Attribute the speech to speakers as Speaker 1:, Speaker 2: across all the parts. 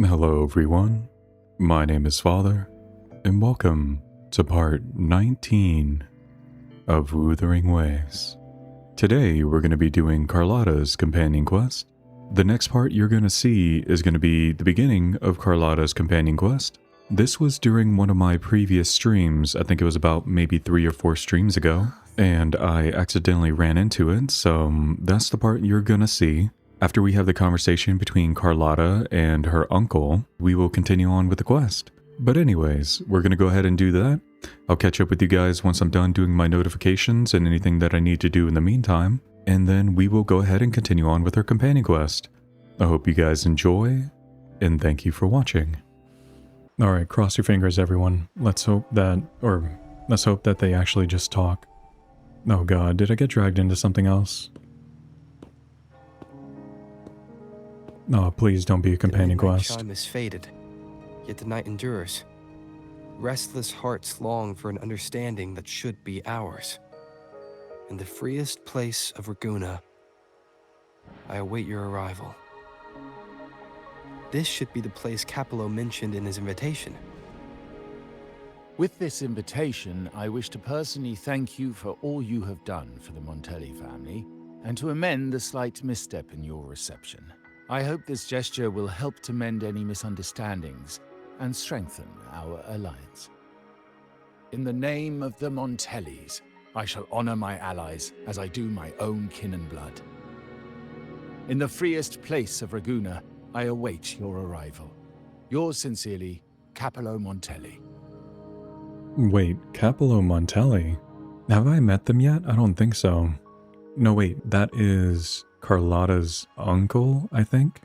Speaker 1: Hello everyone, my name is Father, and welcome to part 19 of Wuthering Ways. Today we're going to be doing Carlotta's Companion Quest. The next part you're going to see is going to be the beginning of Carlotta's Companion Quest. This was during one of my previous streams, I think it was about maybe 3 or 4 streams ago, and I accidentally ran into it, so that's the part you're going to see. After we have the conversation between Carlotta and her uncle, we will continue on with the quest. But anyways, we're going to go ahead and do that. I'll catch up with you guys once I'm done doing my notifications and anything that I need to do in the meantime, and then we will go ahead and continue on with our companion quest. I hope you guys enjoy, and thank you for watching. Alright, cross your fingers everyone. Let's hope that they actually just talk. Oh god, did I get dragged into something else? Oh, please don't be a companion quest.
Speaker 2: The chime is faded, yet the night endures. Restless hearts long for an understanding that should be ours. In the freest place of Raguna, I await your arrival. This should be the place Capello mentioned in his invitation.
Speaker 3: With this invitation, I wish to personally thank you for all you have done for the Montelli family, and to amend the slight misstep in your reception. I hope this gesture will help to mend any misunderstandings and strengthen our alliance. In the name of the Montellis, I shall honor my allies as I do my own kin and blood. In the freest place of Raguna, I await your arrival. Yours sincerely, Capello Montelli.
Speaker 1: Wait, Capello Montelli? Have I met them yet? I don't think so. No wait, that is Carlotta's uncle, I think?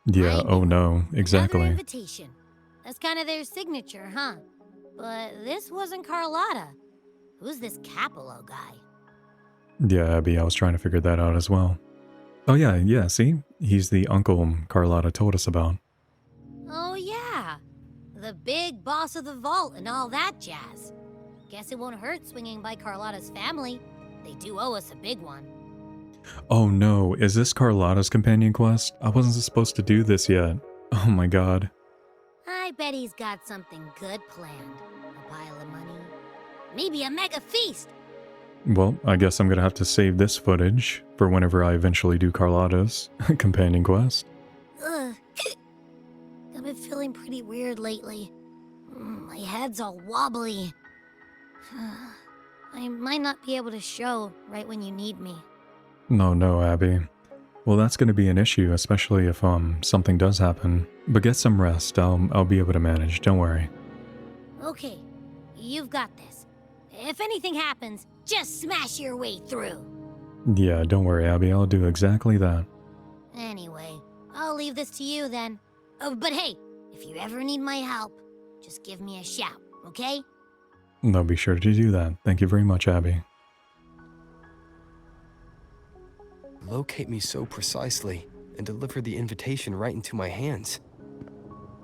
Speaker 1: Yeah, oh no, exactly.
Speaker 4: Another invitation. That's kind of their signature, huh? But this wasn't Carlotta. Who's this Capello guy?
Speaker 1: Yeah, Abby, I was trying to figure that out as well. Oh yeah, see? He's the uncle Carlotta told us about.
Speaker 4: Oh yeah, the big boss of the vault and all that jazz. Guess it won't hurt swinging by Carlotta's family. They do owe us a big one.
Speaker 1: Oh no, is this Carlotta's companion quest? I wasn't supposed to do this yet. Oh my god.
Speaker 4: I bet he's got something good planned. A pile of money. Maybe a mega feast.
Speaker 1: Well, I guess I'm gonna have to save this footage for whenever I eventually do Carlotta's companion quest.
Speaker 4: Ugh. I've been feeling pretty weird lately. My head's all wobbly. I might not be able to show right when you need me.
Speaker 1: No, Abby. Well, that's gonna be an issue, especially if something does happen. But get some rest. I'll be able to manage. Don't worry.
Speaker 4: Okay, you've got this. If anything happens, just smash your way through.
Speaker 1: Yeah, don't worry, Abby. I'll do exactly that.
Speaker 4: Anyway, I'll leave this to you then. Oh, but hey, if you ever need my help, just give me a shout, okay?
Speaker 1: I'll be sure to do that. Thank you very much, Abby.
Speaker 2: Locate me so precisely and deliver the invitation right into my hands.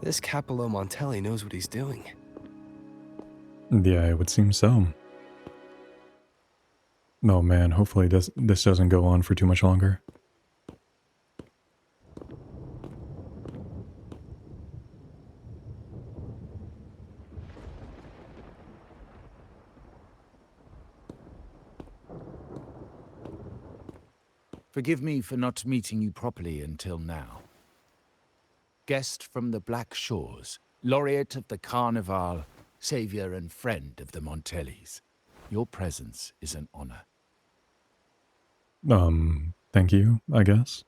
Speaker 2: This Capello Montelli knows what he's doing.
Speaker 1: Yeah, it would seem so. Oh man, hopefully this doesn't go on for too much longer.
Speaker 3: Forgive me for not meeting you properly until now. Guest from the Black Shores, laureate of the Carnival, savior and friend of the Montellis. Your presence is an honor.
Speaker 1: Thank you, I guess.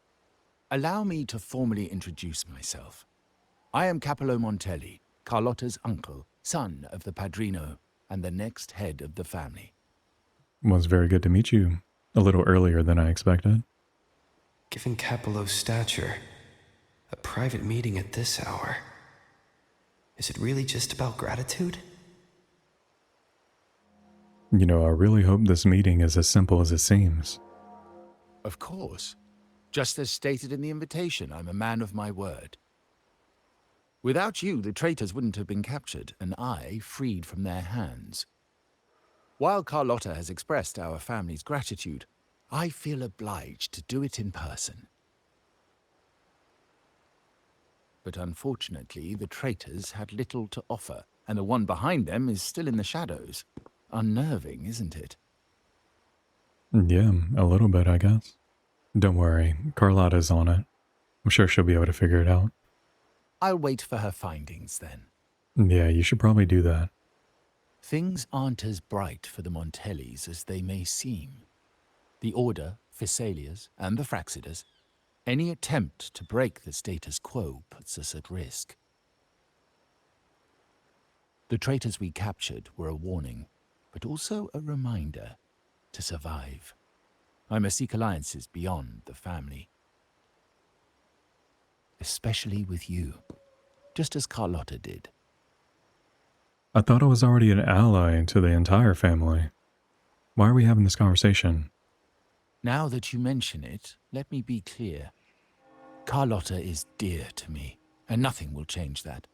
Speaker 3: Allow me to formally introduce myself. I am Capello Montelli, Carlotta's uncle, son of the Padrino, and the next head of the family.
Speaker 1: It was very good to meet you. A little earlier than I expected.
Speaker 2: Given Capello's stature, a private meeting at this hour. Is it really just about gratitude?
Speaker 1: You know, I really hope this meeting is as simple as it seems.
Speaker 3: Of course. Just as stated in the invitation, I'm a man of my word. Without you, the traitors wouldn't have been captured, and I freed from their hands. While Carlotta has expressed our family's gratitude, I feel obliged to do it in person. but unfortunately the traitors had little to offer, and the one behind them is still in the shadows. Unnerving, isn't it?
Speaker 1: Yeah, a little bit, I guess. Don't worry, Carlotta's on it. I'm sure she'll be able to figure it out.
Speaker 3: I'll wait for her findings then.
Speaker 1: Yeah, you should probably do that.
Speaker 3: Things aren't as bright for the Montellis as they may seem. The Order, Physaelias, and the Fraxidas, any attempt to break the status quo puts us at risk. The traitors we captured were a warning, but also a reminder to survive. I must seek alliances beyond the family. Especially with you, just as Carlotta did.
Speaker 1: I thought I was already an ally to the entire family. Why are we having this conversation?
Speaker 3: Now that you mention it, let me be clear. Carlotta is dear to me, and nothing will change that.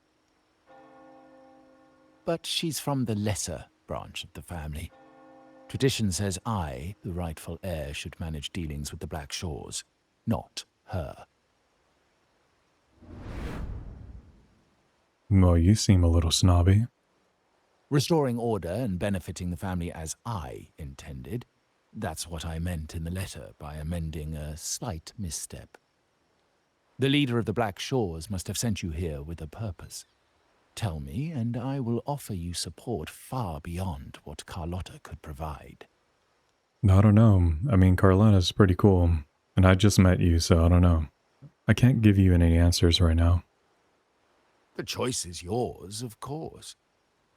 Speaker 3: But she's from the lesser branch of the family. Tradition says I, the rightful heir, should manage dealings with the Black Shores, not her.
Speaker 1: Well, you seem a little snobby.
Speaker 3: Restoring order and benefiting the family as I intended, that's what I meant in the letter by amending a slight misstep. The leader of the Black Shores must have sent you here with a purpose. Tell me, and I will offer you support far beyond what Carlotta could provide.
Speaker 1: I don't know. I mean, Carlotta's pretty cool, and I just met you, so I don't know. I can't give you any answers right now.
Speaker 3: The choice is yours, of course.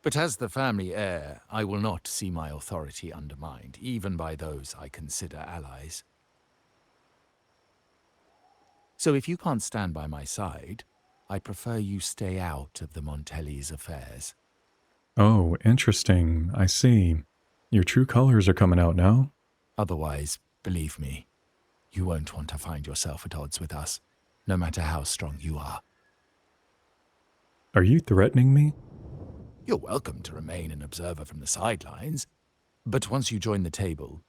Speaker 3: But as the family heir, I will not see my authority undermined, even by those I consider allies. So if you can't stand by my side, I prefer you stay out of the Montellis' affairs.
Speaker 1: Oh, interesting. I see. Your true colors are coming out now?
Speaker 3: Otherwise, believe me, you won't want to find yourself at odds with us, no matter how strong you are.
Speaker 1: Are you threatening me?
Speaker 3: You're welcome to remain an observer from the sidelines, but once you join the table,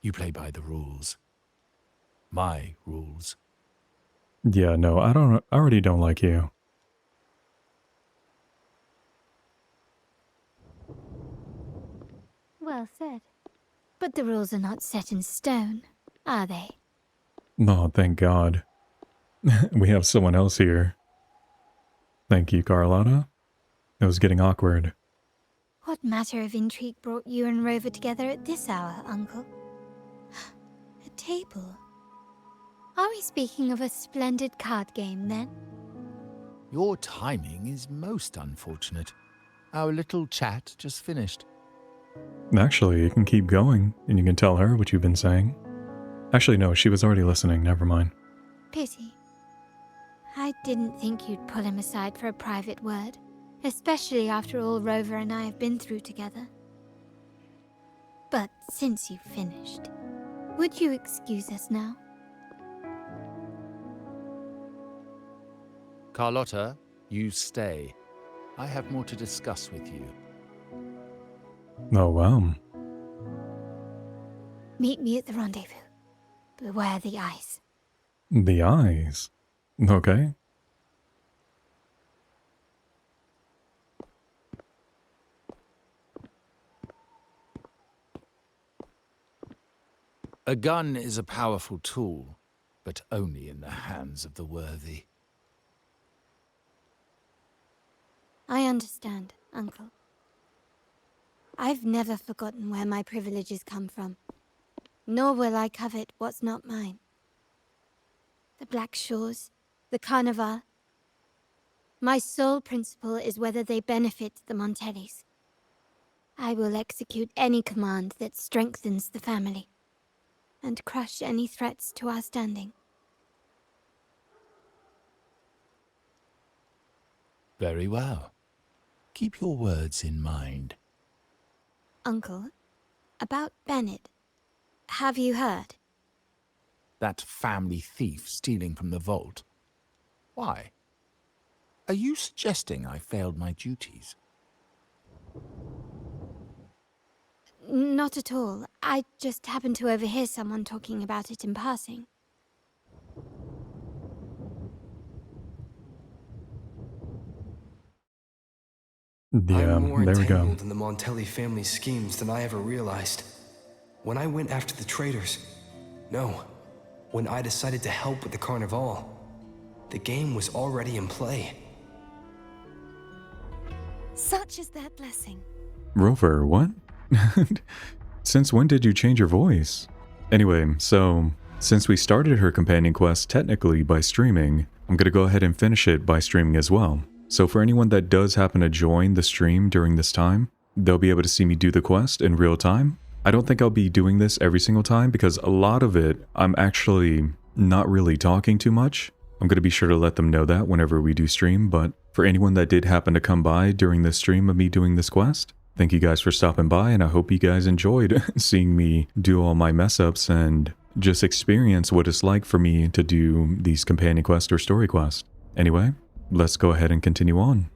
Speaker 3: you play by the rules. My rules.
Speaker 1: Yeah, no, I already don't like you.
Speaker 4: Well said. But the rules are not set in stone, are they?
Speaker 1: No, thank God. We have someone else here. Thank you, Carlotta. It was getting awkward.
Speaker 4: What matter of intrigue brought you and Rover together at this hour, Uncle? A table. Are we speaking of a splendid card game, then?
Speaker 3: Your timing is most unfortunate. Our little chat just finished.
Speaker 1: Actually, you can keep going, and you can tell her what you've been saying. Actually, no, she was already listening. Never mind.
Speaker 4: Pity. I didn't think you'd pull him aside for a private word, especially after all Rover and I have been through together. But since you've finished, would you excuse us now?
Speaker 3: Carlotta, you stay. I have more to discuss with you.
Speaker 1: Oh, wow.
Speaker 4: Meet me at the rendezvous. Beware the eyes.
Speaker 1: The eyes. Okay.
Speaker 3: A gun is a powerful tool, but only in the hands of the worthy.
Speaker 4: I understand, Uncle. I've never forgotten where my privileges come from, nor will I covet what's not mine. The Black Shores, the Carnival. My sole principle is whether they benefit the Montellis. I will execute any command that strengthens the family, and crush any threats to our standing.
Speaker 3: Very well. Keep your words in mind.
Speaker 4: Uncle, about Bennett, have you heard?
Speaker 3: That family thief stealing from the vault. Why? Are you suggesting I failed my duties?
Speaker 4: Not at all. I just happened to overhear someone talking about it in passing.
Speaker 1: Yeah,
Speaker 2: I'm more
Speaker 1: there we go.
Speaker 2: entangled in the Montelli family schemes than I ever realized. When I went after the traitors, no, when I decided to help with the Carnival, the game was already in play.
Speaker 4: Such is their blessing.
Speaker 1: Rover, what? Since when did you change your voice? Anyway, so since we started her companion quest technically by streaming, I'm gonna go ahead and finish it by streaming as well. So for anyone that does happen to join the stream during this time, they'll be able to see me do the quest in real time. I don't think I'll be doing this every single time because a lot of it, I'm actually not really talking too much. I'm gonna be sure to let them know that whenever we do stream, but for anyone that did happen to come by during this stream of me doing this quest, thank you guys for stopping by, and I hope you guys enjoyed seeing me do all my mess ups and just experience what it's like for me to do these companion quests or story quests. Anyway, let's go ahead and continue on.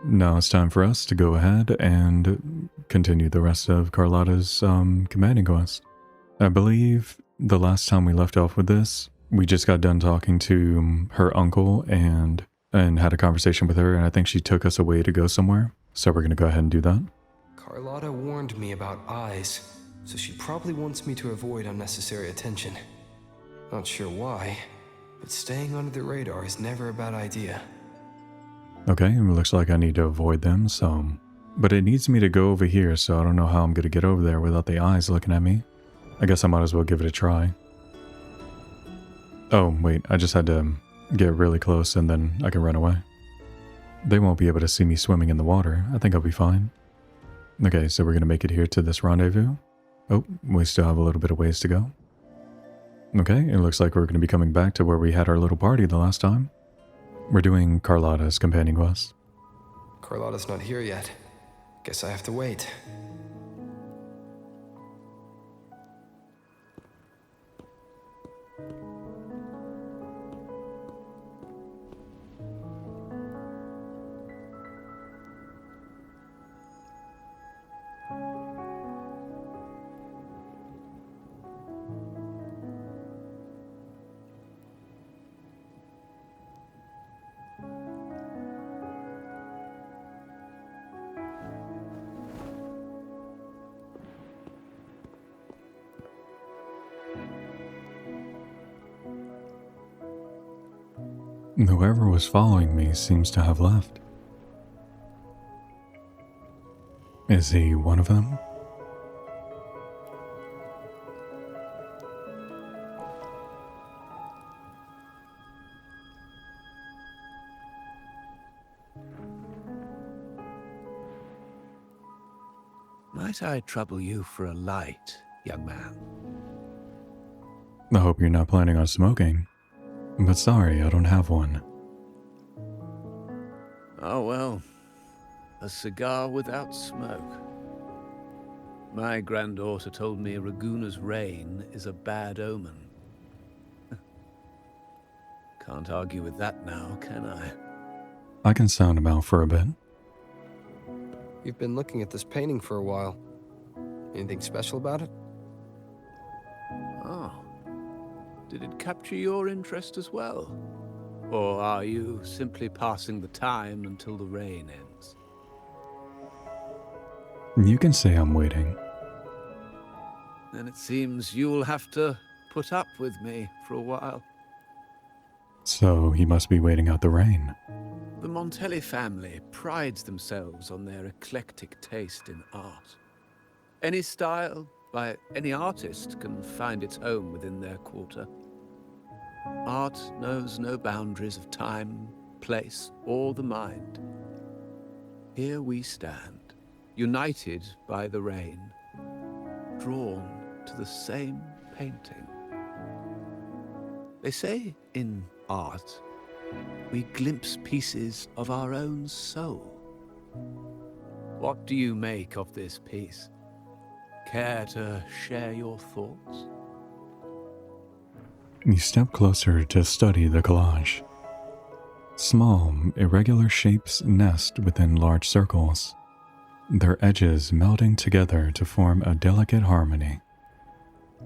Speaker 1: Now it's time for us to go ahead and continue the rest of Carlotta's companion quest. I believe the last time we left off with this, we just got done talking to her uncle and had a conversation with her, and I think she took us away to go somewhere. So we're going to go ahead and do that.
Speaker 2: Carlotta warned me about eyes, so she probably wants me to avoid unnecessary attention. Not sure why, but staying under the radar is never a bad idea.
Speaker 1: Okay, it looks like I need to avoid them, so... But it needs me to go over here, so I don't know how I'm going to get over there without the eyes looking at me. I guess I might as well give it a try. Oh, wait, I just had to get really close and then I can run away. They won't be able to see me swimming in the water. I think I'll be fine. Okay, so we're going to make it here to this rendezvous. Oh, we still have a little bit of ways to go. Okay, it looks like we're going to be coming back to where we had our little party the last time. We're doing Carlotta's companion quest.
Speaker 2: Carlotta's not here yet. Guess I have to wait.
Speaker 1: Whoever was following me seems to have left. Is he one of them?
Speaker 5: Might I trouble you for a light, young man?
Speaker 1: I hope you're not planning on smoking. But sorry, I don't have one.
Speaker 5: Oh well, a cigar without smoke. My granddaughter told me Raguna's reign is a bad omen. Can't argue with that now, can I?
Speaker 1: I can sound him out for a bit.
Speaker 2: You've been looking at this painting for a while. Anything special about it?
Speaker 5: Oh. Did it capture your interest as well? Or are you simply passing the time until the rain ends?
Speaker 1: You can say I'm waiting.
Speaker 5: Then it seems you'll have to put up with me for a while.
Speaker 1: So he must be waiting out the rain.
Speaker 5: The Montelli family prides themselves on their eclectic taste in art. Any style, by any artist, can find its home within their quarter. Art knows no boundaries of time, place, or the mind. Here we stand, united by the rain, drawn to the same painting. They say in art, we glimpse pieces of our own soul. What do you make of this piece? Care to share your thoughts?
Speaker 1: You step closer to study the collage. Small, irregular shapes nest within large circles, their edges melding together to form a delicate harmony.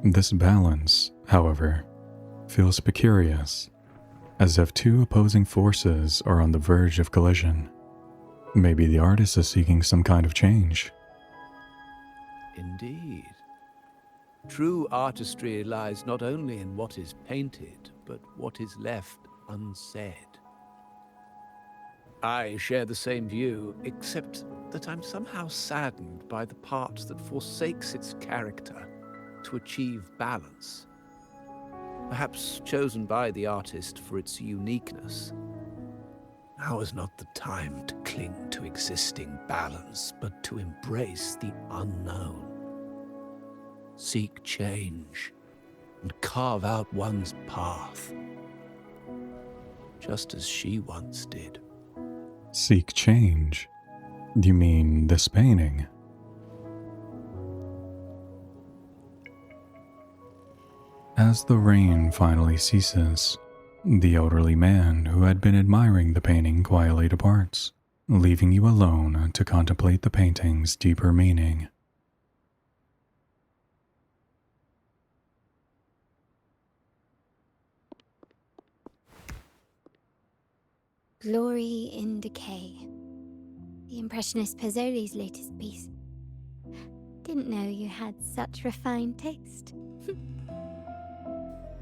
Speaker 1: This balance, however, feels precarious, as if two opposing forces are on the verge of collision. Maybe the artist is seeking some kind of change.
Speaker 5: Indeed. True artistry lies not only in what is painted, but what is left unsaid. I share the same view, except that I'm somehow saddened by the part that forsakes its character to achieve balance. Perhaps chosen by the artist for its uniqueness. Now is not the time to cling to existing balance, but to embrace the unknown. Seek change, and carve out one's path, just as she once did.
Speaker 1: Seek change? You mean this painting? As the rain finally ceases, the elderly man who had been admiring the painting quietly departs, leaving you alone to contemplate the painting's deeper meaning.
Speaker 4: Glory in Decay. The Impressionist Pizzoli's latest piece. Didn't know you had such refined taste.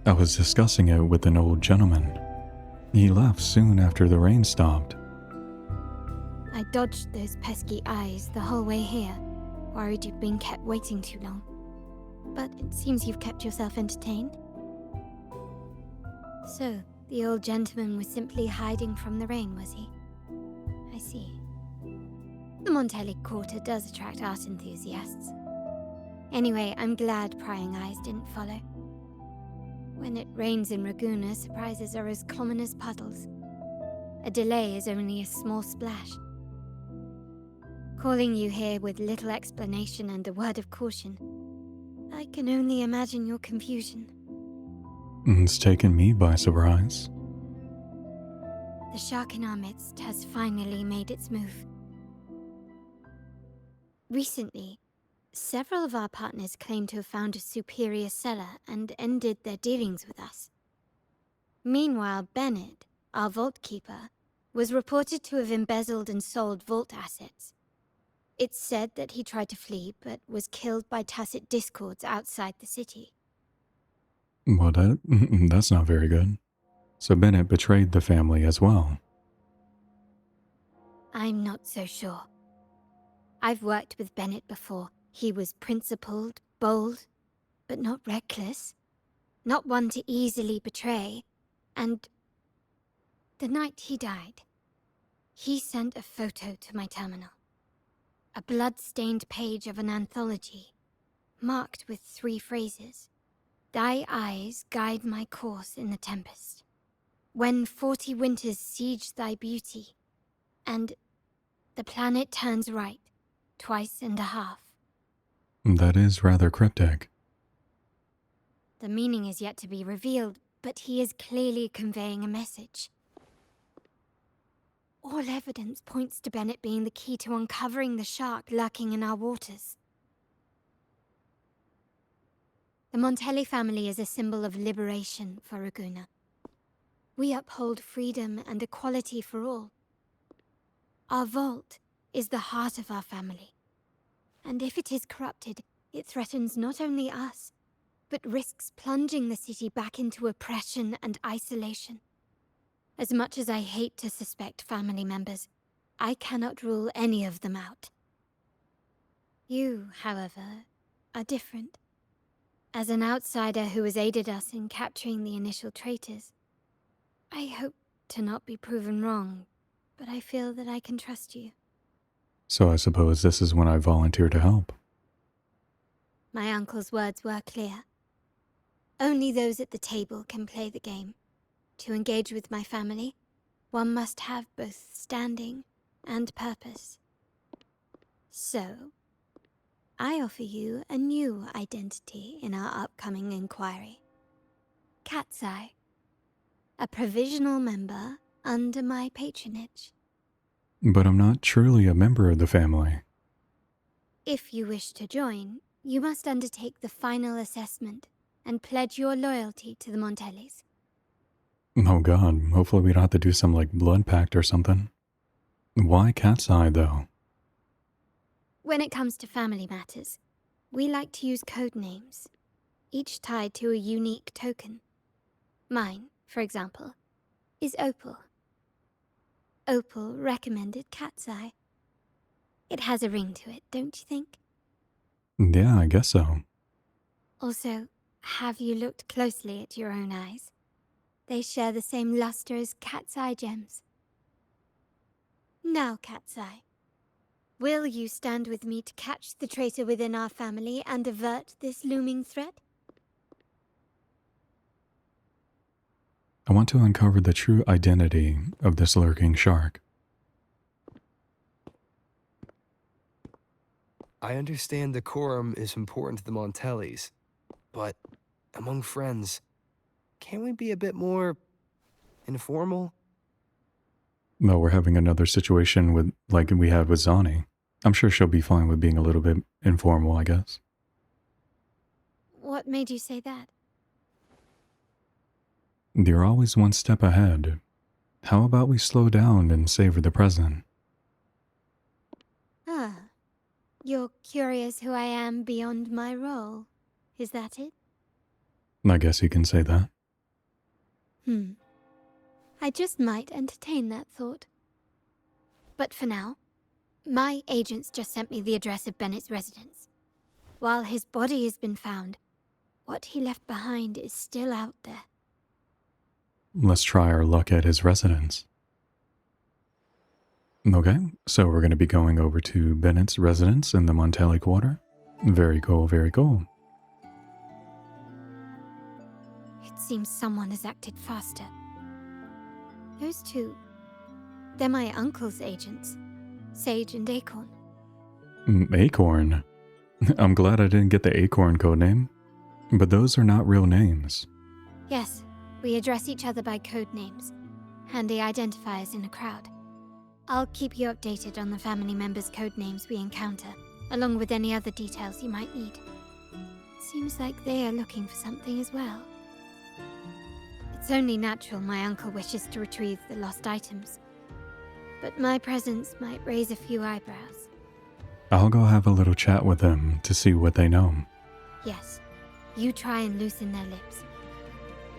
Speaker 1: I was discussing it with an old gentleman. He left soon after the rain stopped.
Speaker 4: I dodged those pesky eyes the whole way here, worried you'd been kept waiting too long. But it seems you've kept yourself entertained. So, the old gentleman was simply hiding from the rain, was he? I see. The Montelli Quarter does attract art enthusiasts. Anyway, I'm glad prying eyes didn't follow. When it rains in Ragusa, surprises are as common as puddles. A delay is only a small splash. Calling you here with little explanation and a word of caution, I can only imagine your confusion.
Speaker 1: It's taken me by surprise.
Speaker 4: The shark in our midst has finally made its move. Recently, several of our partners claimed to have found a superior seller and ended their dealings with us. Meanwhile, Bennett, our vault keeper, was reported to have embezzled and sold vault assets. It's said that he tried to flee, but was killed by tacit discords outside the city.
Speaker 1: Well, that's not very good. So Bennett betrayed the family as well.
Speaker 4: I'm not so sure. I've worked with Bennett before. He was principled, bold, but not reckless. Not one to easily betray. And the night he died, he sent a photo to my terminal. A blood-stained page of an anthology, marked with 3 phrases. Thy eyes guide my course in the tempest. When 40 winters siege thy beauty, and the planet turns right, twice and a half.
Speaker 1: That is rather cryptic.
Speaker 4: The meaning is yet to be revealed, but he is clearly conveying a message. All evidence points to Bennett being the key to uncovering the shark lurking in our waters. The Montelli family is a symbol of liberation for Ragusa. We uphold freedom and equality for all. Our vault is the heart of our family. And if it is corrupted, it threatens not only us, but risks plunging the city back into oppression and isolation. As much as I hate to suspect family members, I cannot rule any of them out. You, however, are different. As an outsider who has aided us in capturing the initial traitors, I hope to not be proven wrong, but I feel that I can trust you.
Speaker 1: So I suppose this is when I volunteer to help.
Speaker 4: My uncle's words were clear. Only those at the table can play the game. To engage with my family, one must have both standing and purpose. So, I offer you a new identity in our upcoming inquiry. Cat's Eye, a provisional member under my patronage.
Speaker 1: But I'm not truly a member of the family.
Speaker 4: If you wish to join, you must undertake the final assessment and pledge your loyalty to the Montellis.
Speaker 1: Oh god, hopefully we don't have to do some blood pact or something. Why Cat's Eye, though?
Speaker 4: When it comes to family matters, we like to use code names, each tied to a unique token. Mine, for example, is Opal. Opal recommended Cat's Eye. It has a ring to it, don't you think?
Speaker 1: Yeah, I guess so.
Speaker 4: Also, have you looked closely at your own eyes? They share the same luster as Cat's Eye gems. Now, Cat's Eye, will you stand with me to catch the traitor within our family and avert this looming threat?
Speaker 1: I want to uncover the true identity of this lurking shark.
Speaker 2: I understand decorum is important to the Montellis, but among friends, can't we be a bit more informal?
Speaker 1: No, we're having another situation with, like we had with Zani. I'm sure she'll be fine with being a little bit informal, I guess.
Speaker 4: What made you say that?
Speaker 1: You're always one step ahead. How about we slow down and savor the present?
Speaker 4: Ah, you're curious who I am beyond my role. Is that it?
Speaker 1: I guess you can say that.
Speaker 4: I just might entertain that thought. But for now, my agents just sent me the address of Bennett's residence. While his body has been found, what he left behind is still out there.
Speaker 1: Let's try our luck at his residence. Okay, so we're going to be going over to Bennett's residence in the Montelli Quarter. Very cool, very cool.
Speaker 4: It seems someone has acted faster. Those two, they're my uncle's agents, Sage and Acorn.
Speaker 1: Acorn? I'm glad I didn't get the Acorn codename. But those are not real names.
Speaker 4: Yes, we address each other by code names, handy identifiers in a crowd. I'll keep you updated on the family members' code names we encounter, along with any other details you might need. Seems like they are looking for something as well. It's only natural my uncle wishes to retrieve the lost items, but my presence might raise a few eyebrows.
Speaker 1: I'll go have a little chat with them to see what they know.
Speaker 4: Yes, you try and loosen their lips.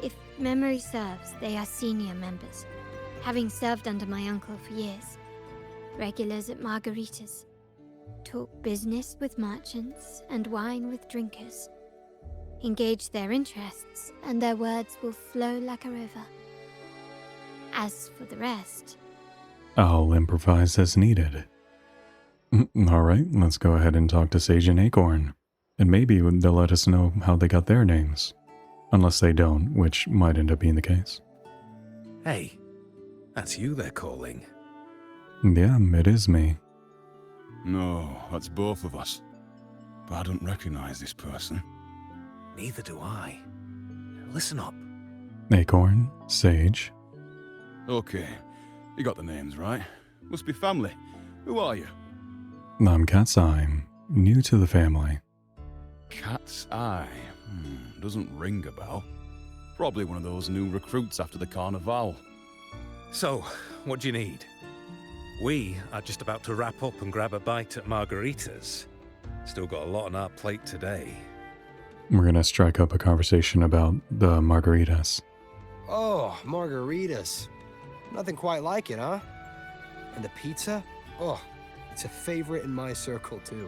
Speaker 4: If memory serves, they are senior members, having served under my uncle for years. Regulars at margaritas. Talk business with merchants and wine with drinkers. Engage their interests, and their words will flow like a river. As for the rest...
Speaker 1: I'll improvise as needed. Alright, let's go ahead and talk to Sage and Acorn. And maybe they'll let us know how they got their names. Unless they don't, which might end up being the case.
Speaker 6: Hey, that's you they're calling.
Speaker 1: Yeah, it is me.
Speaker 7: No, that's both of us. But I don't recognize this person.
Speaker 6: Neither do I. Listen up.
Speaker 1: Acorn, Sage.
Speaker 7: Okay, you got the names right. Must be family. Who are you?
Speaker 1: I'm Cat's Eye, new to the family.
Speaker 7: Cat's Eye. Doesn't ring a bell. Probably one of those new recruits after the Carnival.
Speaker 6: So, what do you need? We are just about to wrap up and grab a bite at margaritas. Still got a lot on our plate today.
Speaker 1: We're gonna strike up a conversation about the margaritas.
Speaker 2: Oh, margaritas. Nothing quite like it, huh? And the pizza? Oh, it's a favorite in my circle, too.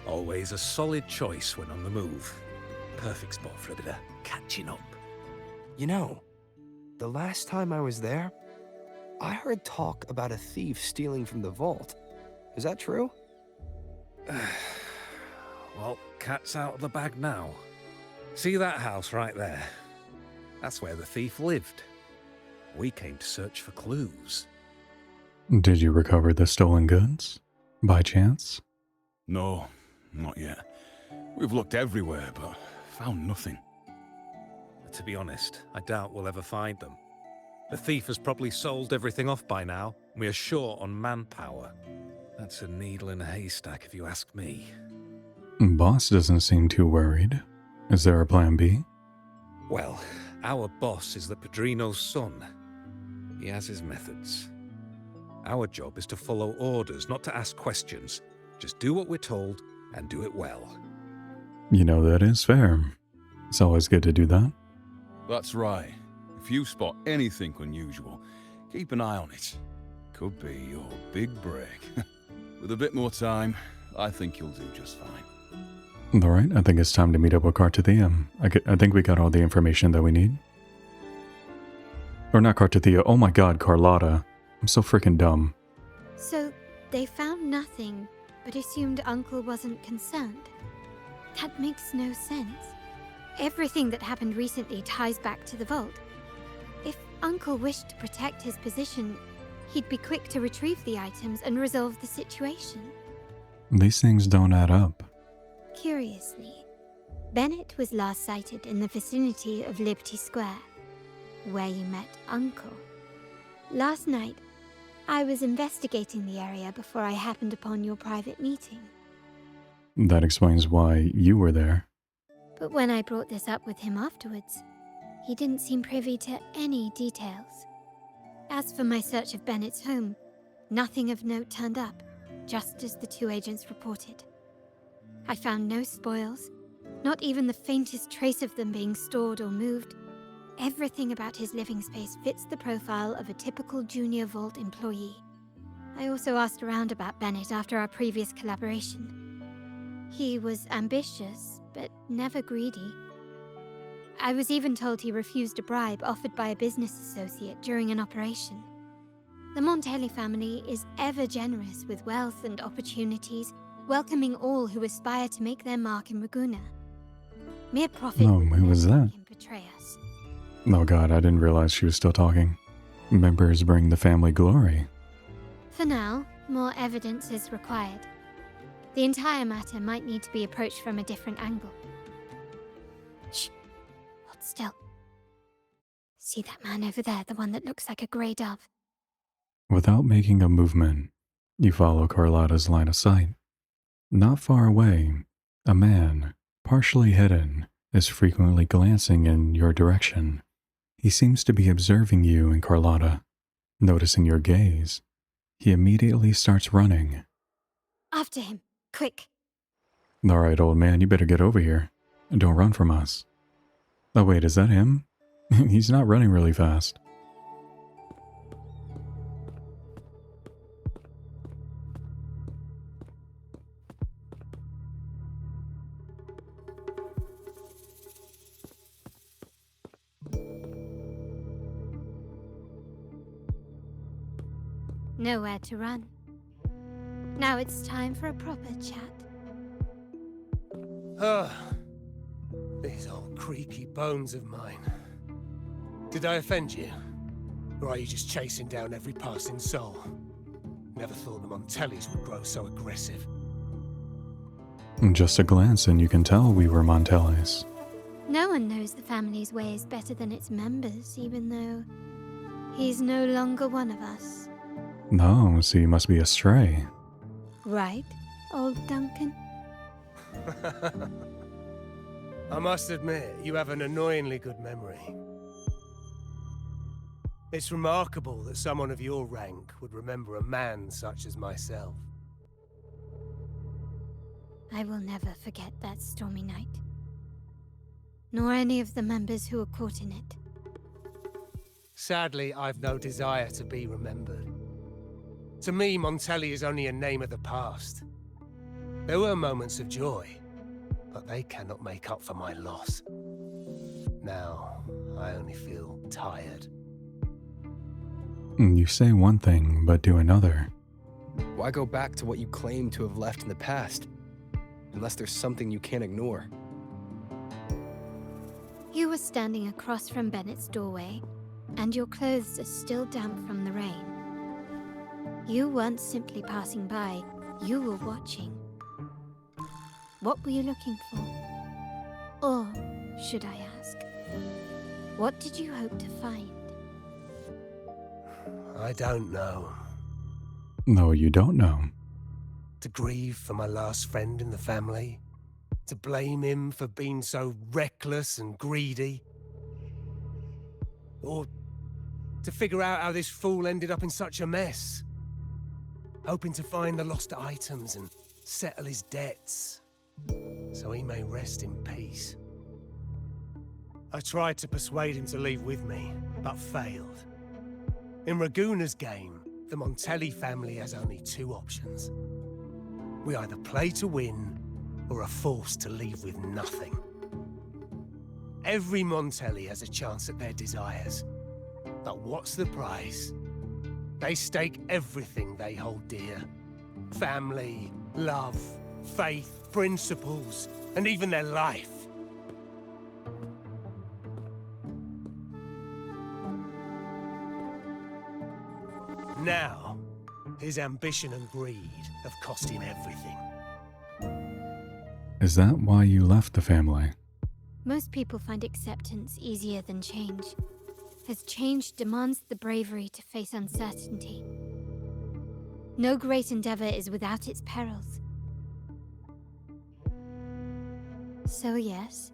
Speaker 6: Always a solid choice when on the move. Perfect spot for a bit of catching up.
Speaker 2: You know, the last time I was there, I heard talk about a thief stealing from the vault. Is that true?
Speaker 6: Well, cat's out of the bag now. See that house right there? That's where the thief lived. We came to search for clues.
Speaker 1: Did you recover the stolen goods? By chance?
Speaker 7: No, not yet. We've looked everywhere, but found nothing.
Speaker 6: To be honest, I doubt we'll ever find them. The thief has probably sold everything off by now, and we are short on manpower. That's a needle in a haystack, if you ask me.
Speaker 1: Boss doesn't seem too worried. Is there a plan B?
Speaker 6: Well, our boss is the Padrino's son. He has his methods. Our job is to follow orders, not to ask questions. Just do what we're told and do it well.
Speaker 1: You know, that is fair. It's always good to do that.
Speaker 7: That's right. If you spot anything unusual, keep an eye on it. Could be your big break. With a bit more time, I think you'll do just fine.
Speaker 1: Alright, I think it's time to meet up with Cartothea. I think we got all the information that we need. Or not Cartothea, oh my god, Carlotta. I'm so freaking dumb.
Speaker 4: So, they found nothing, but assumed Uncle wasn't concerned. That makes no sense. Everything that happened recently ties back to the vault. If Uncle wished to protect his position, he'd be quick to retrieve the items and resolve the situation.
Speaker 1: These things don't add up.
Speaker 4: Curiously, Bennett was last sighted in the vicinity of Liberty Square, where you met Uncle. Last night, I was investigating the area before I happened upon your private meeting.
Speaker 1: That explains why you were there.
Speaker 4: But when I brought this up with him afterwards, he didn't seem privy to any details. As for my search of Bennett's home, nothing of note turned up, just as the two agents reported. I found no spoils, not even the faintest trace of them being stored or moved. Everything about his living space fits the profile of a typical Junior Vault employee. I also asked around about Bennett after our previous collaboration. He was ambitious, but never greedy. I was even told he refused a bribe offered by a business associate during an operation. The Montelli family is ever generous with wealth and opportunities, welcoming all who aspire to make their mark in Ragusa. Mere profit
Speaker 1: Oh,
Speaker 4: would
Speaker 1: who was
Speaker 4: never
Speaker 1: that?
Speaker 4: make him betray us.
Speaker 1: Oh god, I didn't realize she was still talking. Members bring the family glory.
Speaker 4: For now, more evidence is required. The entire matter might need to be approached from a different angle. Shh. Hold still. See that man over there, the one that looks like a grey dove?
Speaker 1: Without making a movement, you follow Carlotta's line of sight. Not far away, a man, partially hidden, is frequently glancing in your direction. He seems to be observing you and Carlotta. Noticing your gaze, he immediately starts running.
Speaker 4: After him, quick.
Speaker 1: Alright, old man, you better get over here. Don't run from us. Oh wait, is that him? He's not running really fast.
Speaker 4: Nowhere to run. Now it's time for a proper chat.
Speaker 8: These old creaky bones of mine. Did I offend you? Or are you just chasing down every passing soul? Never thought the Montellis would grow so aggressive.
Speaker 1: Just a glance and you can tell we were Montellis.
Speaker 4: No one knows the family's ways better than its members, even though he's no longer one of us.
Speaker 1: No, so you must be a stray.
Speaker 4: Right, old Duncan?
Speaker 8: I must admit, you have an annoyingly good memory. It's remarkable that someone of your rank would remember a man such as myself.
Speaker 4: I will never forget that stormy night. Nor any of the members who were caught in it.
Speaker 8: Sadly, I've no desire to be remembered. To me, Montelli is only a name of the past. There were moments of joy, but they cannot make up for my loss. Now, I only feel tired.
Speaker 1: You say one thing, but do another.
Speaker 2: Why go back to what you claim to have left in the past? Unless there's something you can't ignore.
Speaker 4: You were standing across from Bennett's doorway, and your clothes are still damp from the rain. You weren't simply passing by, you were watching. What were you looking for? Or, should I ask, what did you hope to find?
Speaker 8: I don't know.
Speaker 1: No, you don't know.
Speaker 8: To grieve for my last friend in the family? To blame him for being so reckless and greedy? Or to figure out how this fool ended up in such a mess? hoping to find the lost items and settle his debts, so he may rest in peace. I tried to persuade him to leave with me, but failed. In Raguna's game, the Montelli family has only two options. We either play to win, or are forced to leave with nothing. Every Montelli has a chance at their desires. But what's the price? They stake everything they hold dear. Family, love, faith, principles, and even their life. Now, his ambition and greed have cost him everything.
Speaker 1: Is that why you left the family?
Speaker 4: Most people find acceptance easier than change, as change demands the bravery to face uncertainty. No great endeavor is without its perils. So yes,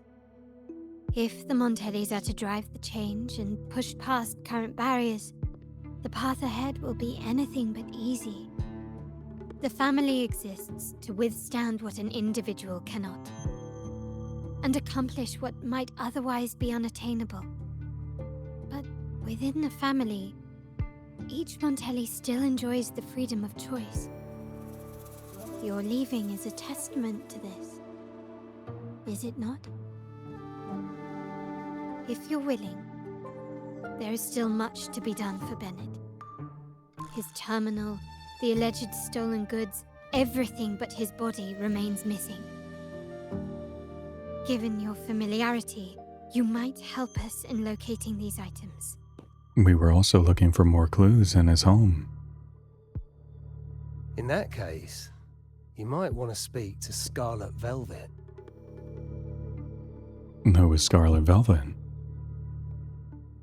Speaker 4: if the Montellis are to drive the change and push past current barriers, the path ahead will be anything but easy. The family exists to withstand what an individual cannot, and accomplish what might otherwise be unattainable. But within the family, each Montelli still enjoys the freedom of choice. Your leaving is a testament to this, is it not? If you're willing, there is still much to be done for Bennett. His terminal, the alleged stolen goods, everything but his body remains missing. Given your familiarity, you might help us in locating these items.
Speaker 1: We were also looking for more clues in his home.
Speaker 8: In that case, you might want to speak to Scarlet Velvet.
Speaker 1: Who is Scarlet Velvet?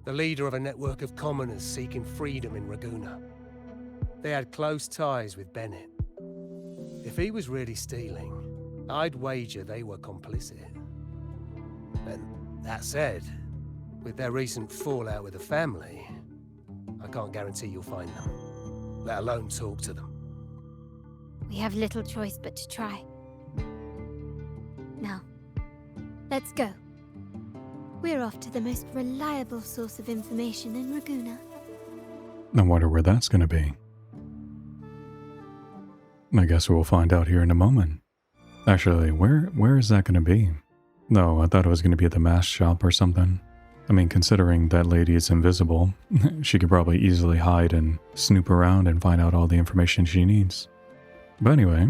Speaker 8: The leader of a network of commoners seeking freedom in Raguna. They had close ties with Bennett. If he was really stealing, I'd wager they were complicit. And that said, with their recent fallout with the family, I can't guarantee you'll find them, let alone talk to them.
Speaker 4: We have little choice but to try. Now, let's go. We're off to the most reliable source of information in Raguna.
Speaker 1: I wonder where that's going to be. I guess we'll find out here in a moment. Actually, where is that going to be? No, I thought it was going to be at the mask shop or something. I mean, considering that lady is invisible, she could probably easily hide and snoop around and find out all the information she needs. But anyway,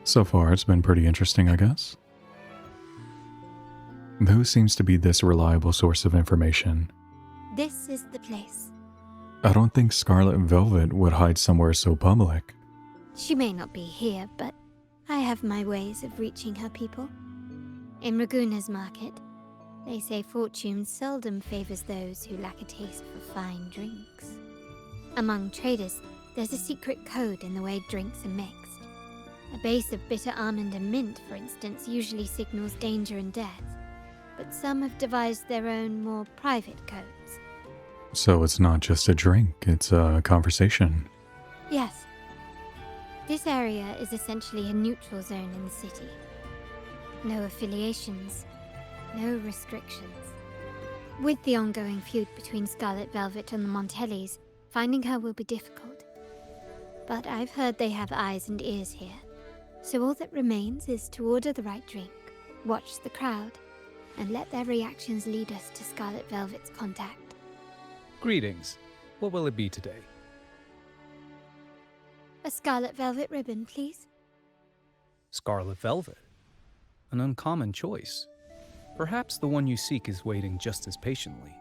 Speaker 1: so far it's been pretty interesting, I guess. Who seems to be this reliable source of information?
Speaker 4: This is the place.
Speaker 1: I don't think Scarlet Velvet would hide somewhere so public.
Speaker 4: She may not be here, but I have my ways of reaching her people. In Raguna's market, they say fortune seldom favors those who lack a taste for fine drinks. Among traders, there's a secret code in the way drinks are mixed. A base of bitter almond and mint, for instance, usually signals danger and death, but some have devised their own more private codes.
Speaker 1: So it's not just a drink, it's a conversation.
Speaker 4: Yes. This area is essentially a neutral zone in the city. No affiliations, no restrictions. With the ongoing feud between Scarlet Velvet and the Montellis, finding her will be difficult. But I've heard they have eyes and ears here, so all that remains is to order the right drink, watch the crowd, and let their reactions lead us to Scarlet Velvet's contact.
Speaker 9: Greetings. What will it be today?
Speaker 4: A Scarlet Velvet ribbon, please.
Speaker 9: Scarlet Velvet. An uncommon choice. Perhaps the one you seek is waiting just as patiently.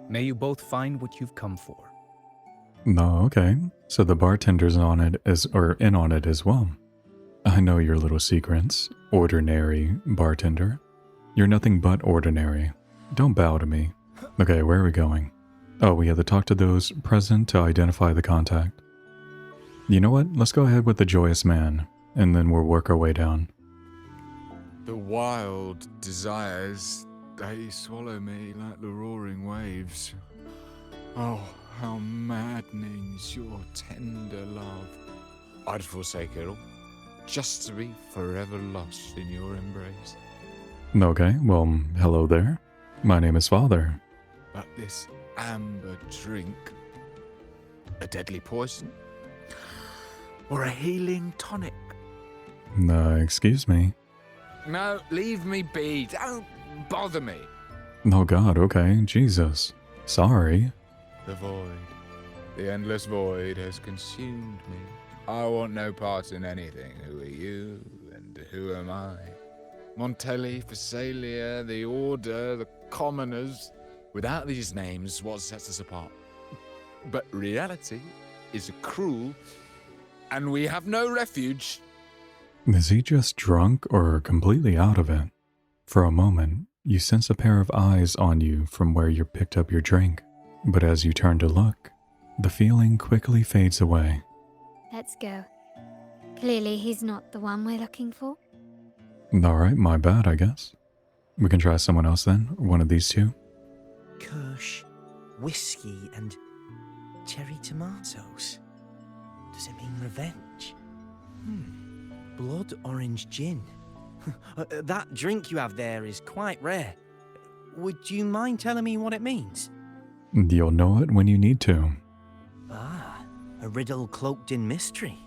Speaker 9: May you both find what you've come for.
Speaker 1: No, okay. So the bartender's on it in on it as well. I know your little secrets, ordinary bartender. You're nothing but ordinary. Don't bow to me. Okay, where are we going? Oh, we have to talk to those present to identify the contact. You know what? Let's go ahead with the joyous man, and then we'll work our way down.
Speaker 10: The wild desires, they swallow me like the roaring waves. Oh, how maddening is your tender love. I'd forsake it all, just to be forever lost in your embrace.
Speaker 1: Okay, well, hello there. My name is Father.
Speaker 10: But this amber drink, a deadly poison? Or a healing tonic?
Speaker 1: Excuse me.
Speaker 10: No, leave me be. Don't bother me.
Speaker 1: Oh God, okay, Jesus. Sorry.
Speaker 10: The void, the endless void has consumed me. I want no part in anything. Who are you, and who am I? Montelli, Phasalia, the Order, the Commoners. Without these names, what sets us apart? But reality is cruel, and we have no refuge.
Speaker 1: Is he just drunk or completely out of it? For a moment, you sense a pair of eyes on you from where you picked up your drink. But as you turn to look, the feeling quickly fades away.
Speaker 4: Let's go. Clearly he's not the one we're looking for.
Speaker 1: Alright, my bad, I guess. We can try someone else then, one of these two.
Speaker 11: Kirsch, whiskey, and cherry tomatoes. Does it mean revenge? Blood orange gin. That drink you have there is quite rare. Would you mind telling me what it means?
Speaker 1: You'll know it when you need to.
Speaker 11: Ah, a riddle cloaked in mystery.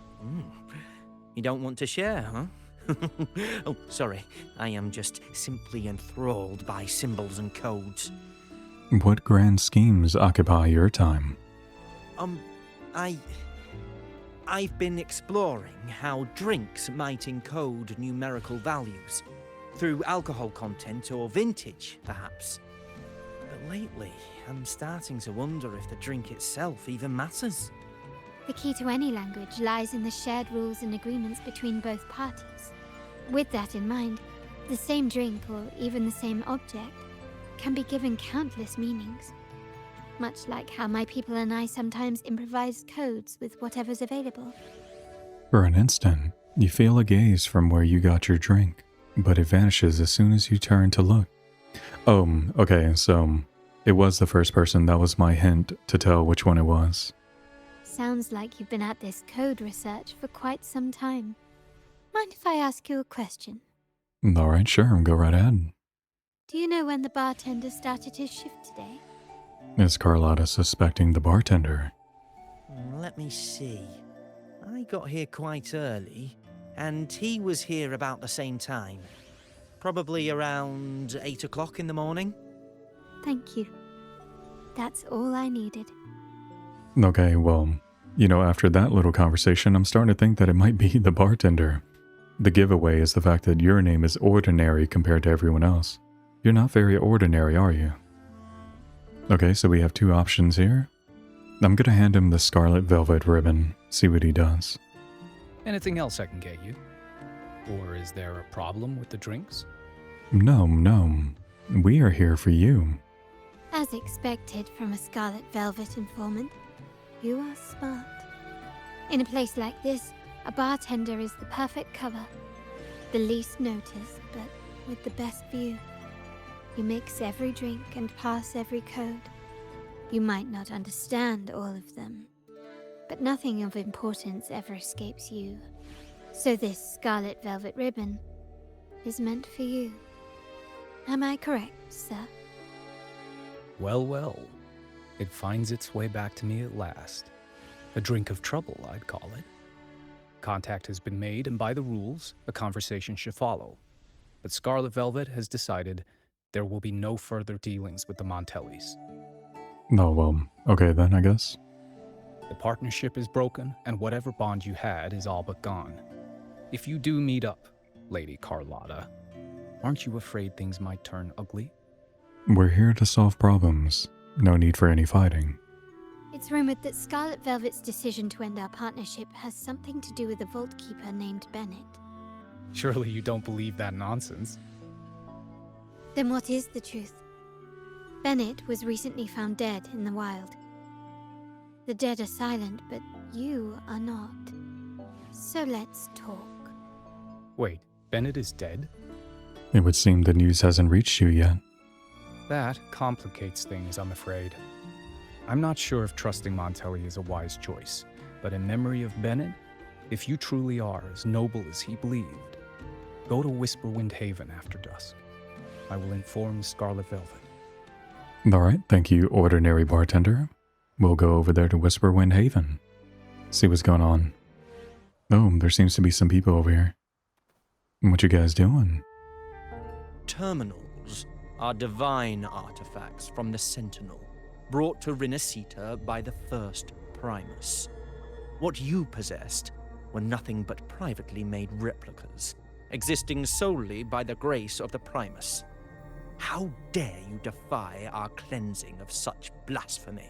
Speaker 11: You don't want to share, huh? Oh, sorry. I am just simply enthralled by symbols and codes.
Speaker 1: What grand schemes occupy your time?
Speaker 11: I've been exploring how drinks might encode numerical values through alcohol content or vintage, perhaps. But lately, I'm starting to wonder if the drink itself even matters.
Speaker 4: The key to any language lies in the shared rules and agreements between both parties. With that in mind, the same drink or even the same object can be given countless meanings. Much like how my people and I sometimes improvise codes with whatever's available.
Speaker 1: For an instant, you feel a gaze from where you got your drink, but it vanishes as soon as you turn to look. Oh, okay, so it was the first person. That was my hint to tell which one it was.
Speaker 4: Sounds like you've been at this code research for quite some time. Mind if I ask you a question?
Speaker 1: Alright, sure, go right ahead.
Speaker 4: Do you know when the bartender started his shift today?
Speaker 1: Is Carlotta suspecting the bartender?
Speaker 11: Let me see. I got here quite early, and he was here about the same time. Probably around 8 o'clock in the morning.
Speaker 4: Thank you. That's all I needed.
Speaker 1: Okay, well, after that little conversation, I'm starting to think that it might be the bartender. The giveaway is the fact that your name is ordinary compared to everyone else. You're not very ordinary, are you? Okay, so we have two options here. I'm gonna hand him the scarlet velvet ribbon, see what he does.
Speaker 9: Anything else I can get you? Or is there a problem with the drinks?
Speaker 1: No. We are here for you.
Speaker 4: As expected from a scarlet velvet informant, you are smart. In a place like this, a bartender is the perfect cover. The least noticed, but with the best view. You mix every drink and pass every code. You might not understand all of them, but nothing of importance ever escapes you. So this scarlet velvet ribbon is meant for you. Am I correct, sir?
Speaker 9: Well. It finds its way back to me at last. A drink of trouble, I'd call it. Contact has been made, and by the rules, a conversation should follow. But Scarlet Velvet has decided there will be no further dealings with the Montellis.
Speaker 1: Oh, well, okay then, I guess.
Speaker 9: The partnership is broken, and whatever bond you had is all but gone. If you do meet up, Lady Carlotta, aren't you afraid things might turn ugly?
Speaker 1: We're here to solve problems. No need for any fighting.
Speaker 4: It's rumored that Scarlet Velvet's decision to end our partnership has something to do with a vault keeper named Bennett.
Speaker 9: Surely you don't believe that nonsense.
Speaker 4: Then what is the truth? Bennett was recently found dead in the wild. The dead are silent, but you are not. So let's talk.
Speaker 9: Wait, Bennett is dead?
Speaker 1: It would seem the news hasn't reached you yet.
Speaker 9: That complicates things, I'm afraid. I'm not sure if trusting Montelli is a wise choice, but in memory of Bennett, If you truly are as noble as he believed, go to Whisperwind Haven after dusk. I will inform Scarlet Velvet.
Speaker 1: Alright, thank you, ordinary bartender. We'll go over there to Whisperwind Haven. See what's going on. Oh, there seems to be some people over here. What you guys doing?
Speaker 12: Terminals are divine artifacts from the Sentinel, brought to Rinasita by the first Primus. What you possessed were nothing but privately made replicas, existing solely by the grace of the Primus. How dare you defy our cleansing of such blasphemy?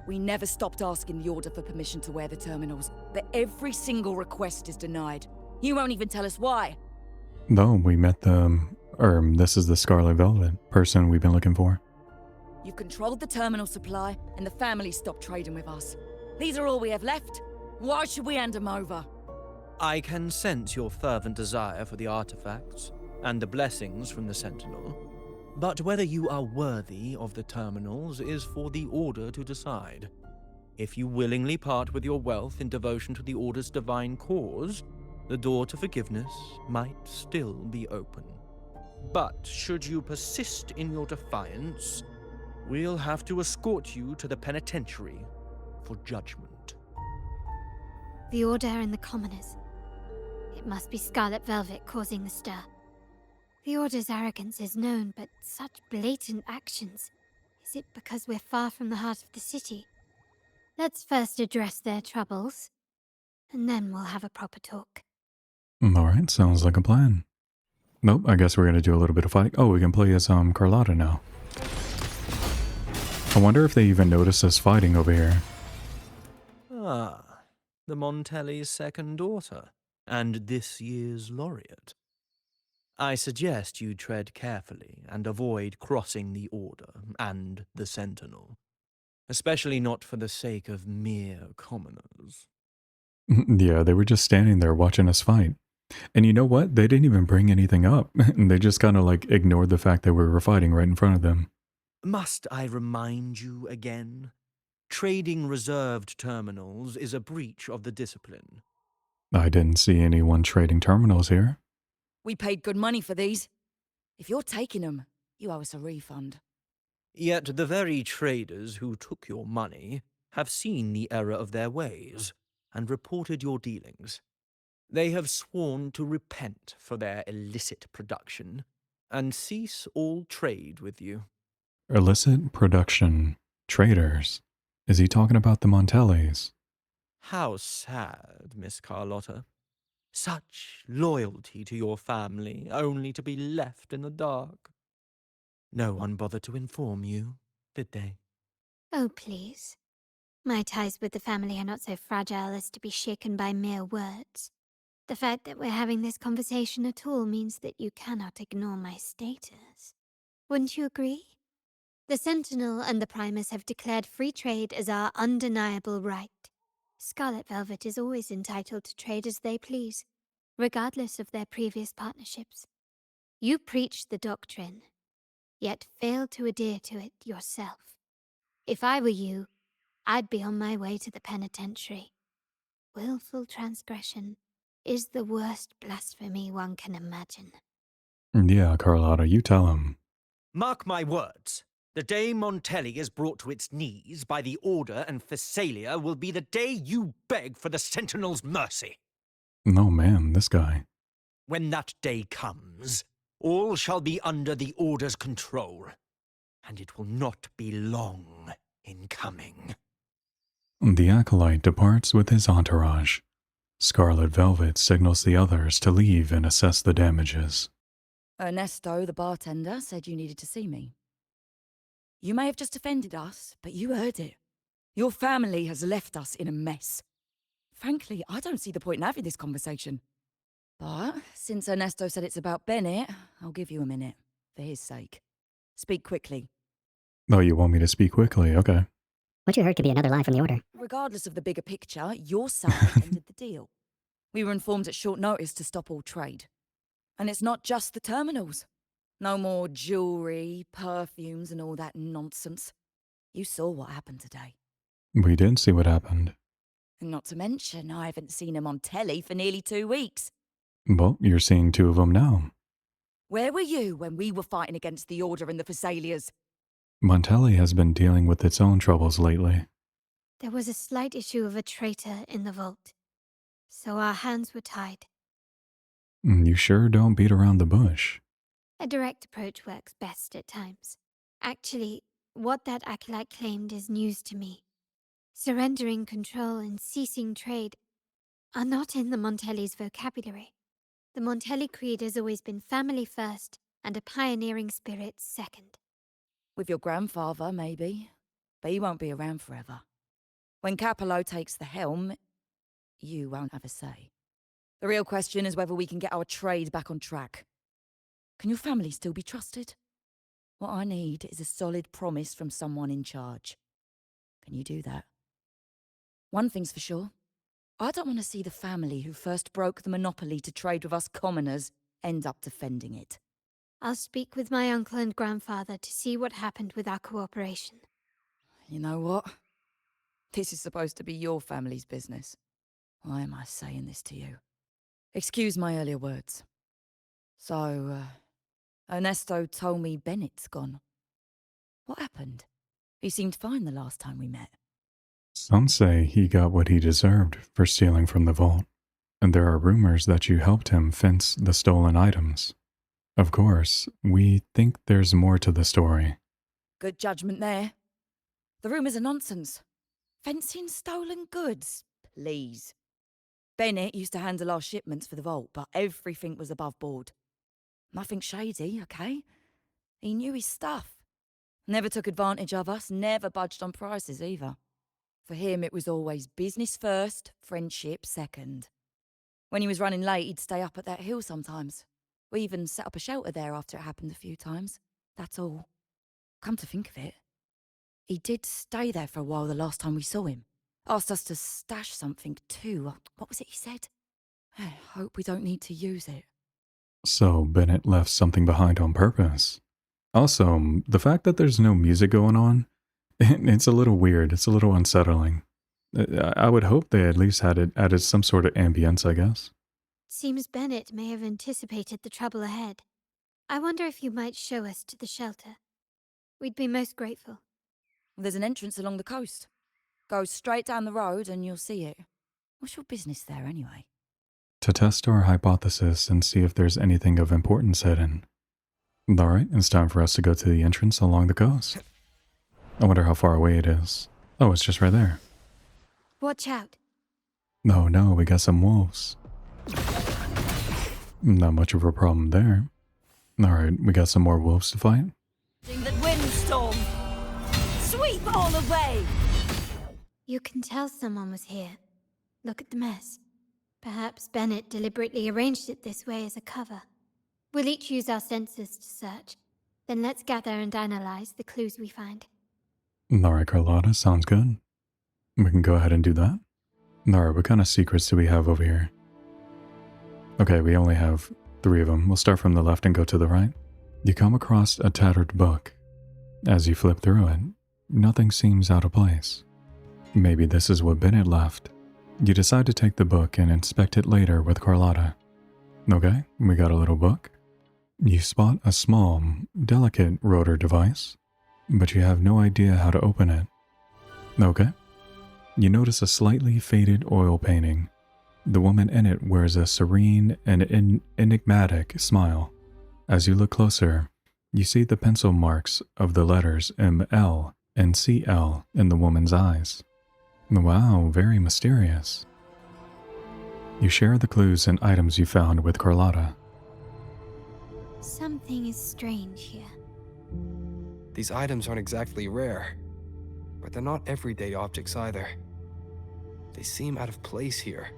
Speaker 13: We never stopped asking the Order for permission to wear the terminals, but every single request is denied. You won't even tell us why.
Speaker 1: No, we met the... this is the Scarlet Velvet person we've been looking for.
Speaker 13: You've controlled the terminal supply, and the family stopped trading with us. These are all we have left. Why should we hand them over?
Speaker 12: I can sense your fervent desire for the artifacts and the blessings from the Sentinel, but whether you are worthy of the terminals is for the Order to decide. If you willingly part with your wealth in devotion to the Order's divine cause, the door to forgiveness might still be open. But should you persist in your defiance, we'll have to escort you to the penitentiary for judgment.
Speaker 4: The Order and the commoners. It must be Scarlet Velvet causing the stir. The Order's arrogance is known, but such blatant actions. Is it because we're far from the heart of the city? Let's first address their troubles, and then we'll have a proper talk.
Speaker 1: Alright, sounds like a plan. Nope, I guess we're gonna do a little bit of fighting. Oh, we can play as Carlotta now. I wonder if they even notice us fighting over here.
Speaker 12: Ah, the Montelli's second daughter, and this year's laureate. I suggest you tread carefully and avoid crossing the Order and the Sentinel, especially not for the sake of mere commoners.
Speaker 1: Yeah, they were just standing there watching us fight. And you know what? They didn't even bring anything up. They just kind of like ignored the fact that we were fighting right in front of them.
Speaker 12: Must I remind you again? Trading reserved terminals is a breach of the discipline.
Speaker 1: I didn't see anyone trading terminals here.
Speaker 13: We paid good money for these. If you're taking them, you owe us a refund.
Speaker 12: Yet the very traders who took your money have seen the error of their ways and reported your dealings. They have sworn to repent for their illicit production and cease all trade with you.
Speaker 1: Illicit production. Traders. Is he talking about the Montellis?
Speaker 12: How sad, Miss Carlotta. Such loyalty to your family, only to be left in the dark. No one bothered to inform you, did they?
Speaker 4: Oh, please. My ties with the family are not so fragile as to be shaken by mere words. The fact that we're having this conversation at all means that you cannot ignore my status. Wouldn't you agree? The Sentinel and the Primus have declared free trade as our undeniable right. Scarlet Velvet is always entitled to trade as they please, regardless of their previous partnerships. You preach the doctrine, yet fail to adhere to it yourself. If I were you, I'd be on my way to the penitentiary. Willful transgression is the worst blasphemy one can imagine.
Speaker 1: Yeah, Carlotta, you tell him.
Speaker 12: Mark my words. The day Montelli is brought to its knees by the Order and Phasalia will be the day you beg for the Sentinel's mercy.
Speaker 1: No, man, this guy.
Speaker 12: When that day comes, all shall be under the Order's control, and it will not be long in coming.
Speaker 1: The Acolyte departs with his entourage. Scarlet Velvet signals the others to leave and assess the damages.
Speaker 13: Ernesto, the bartender, said you needed to see me. You may have just offended us, but you heard it. Your family has left us in a mess. Frankly, I don't see the point in having this conversation. But since Ernesto said it's about Bennett, I'll give you a minute, for his sake. Speak quickly.
Speaker 1: Oh, you want me to speak quickly? Okay.
Speaker 14: What you heard could be another lie from the Order.
Speaker 13: Regardless of the bigger picture, your side ended the deal. We were informed at short notice to stop all trade. And it's not just the terminals. No more jewelry, perfumes, and all that nonsense. You saw what happened today.
Speaker 1: We did see what happened.
Speaker 13: And not to mention, I haven't seen him on telly for nearly 2 weeks.
Speaker 1: Well, you're seeing two of them now.
Speaker 13: Where were you when we were fighting against the Order and the Thessalias?
Speaker 1: Montelli has been dealing with its own troubles lately.
Speaker 4: There was a slight issue of a traitor in the vault, so our hands were tied.
Speaker 1: You sure don't beat around the bush.
Speaker 4: A direct approach works best at times. Actually, what that acolyte claimed is news to me. Surrendering control and ceasing trade are not in the Montelli's vocabulary. The Montelli creed has always been family first and a pioneering spirit second.
Speaker 13: With your grandfather, maybe. But he won't be around forever. When Capello takes the helm, you won't have a say. The real question is whether we can get our trade back on track. Can your family still be trusted? What I need is a solid promise from someone in charge. Can you do that? One thing's for sure. I don't want to see the family who first broke the monopoly to trade with us commoners end up defending it.
Speaker 4: I'll speak with my uncle and grandfather to see what happened with our cooperation.
Speaker 13: You know what? This is supposed to be your family's business. Why am I saying this to you? Excuse my earlier words. So, Ernesto told me Bennett's gone. What happened? He seemed fine the last time we met.
Speaker 1: Some say he got what he deserved for stealing from the vault, and there are rumors that you helped him fence the stolen items. Of course, we think there's more to the story.
Speaker 13: Good judgment there. The rumors are nonsense. Fencing stolen goods, please. Bennett used to handle our shipments for the vault, but everything was above board. Nothing shady, okay? He knew his stuff. Never took advantage of us, never budged on prices either. For him, it was always business first, friendship second. When he was running late, he'd stay up at that hill sometimes. We even set up a shelter there after it happened a few times. That's all. Come to think of it, he did stay there for a while the last time we saw him. Asked us to stash something too. What was it he said? I hope we don't need to use it.
Speaker 1: So Bennett left something behind on purpose. Also, the fact that there's no music going on, it's a little weird. It's a little unsettling. I would hope they at least had added some sort of ambience, I guess.
Speaker 4: Seems Bennett may have anticipated the trouble ahead. I wonder if you might show us to the shelter. We'd be most grateful.
Speaker 13: There's an entrance along the coast. Go straight down the road and you'll see it. What's your business there anyway?
Speaker 1: To test our hypothesis and see if there's anything of importance hidden. Alright, it's time for us to go to the entrance along the coast. I wonder how far away it is. Oh, it's just right there.
Speaker 4: Watch out.
Speaker 1: Oh no, we got some wolves. Not much of a problem there. Alright, we got some more wolves to fight.
Speaker 13: That windstorm! Sweep all away!
Speaker 4: You can tell someone was here. Look at the mess. Perhaps Bennett deliberately arranged it this way as a cover. We'll each use our senses to search. Then let's gather and analyze the clues we find.
Speaker 1: Alright, Carlotta, sounds good. We can go ahead and do that. Alright, what kind of secrets do we have over here? Okay, we only have 3 of them. We'll start from the left and go to the right. You come across a tattered book. As you flip through it, nothing seems out of place. Maybe this is what Bennett left. You decide to take the book and inspect it later with Carlotta. Okay, we got a little book. You spot a small, delicate rotor device, but you have no idea how to open it. Okay. You notice a slightly faded oil painting. The woman in it wears a serene and enigmatic smile. As you look closer, you see the pencil marks of the letters ML and CL in the woman's eyes. Wow, very mysterious. You share the clues and items you found with Carlotta.
Speaker 4: Something is strange here.
Speaker 2: These items aren't exactly rare, but they're not everyday objects either. They seem out of place here.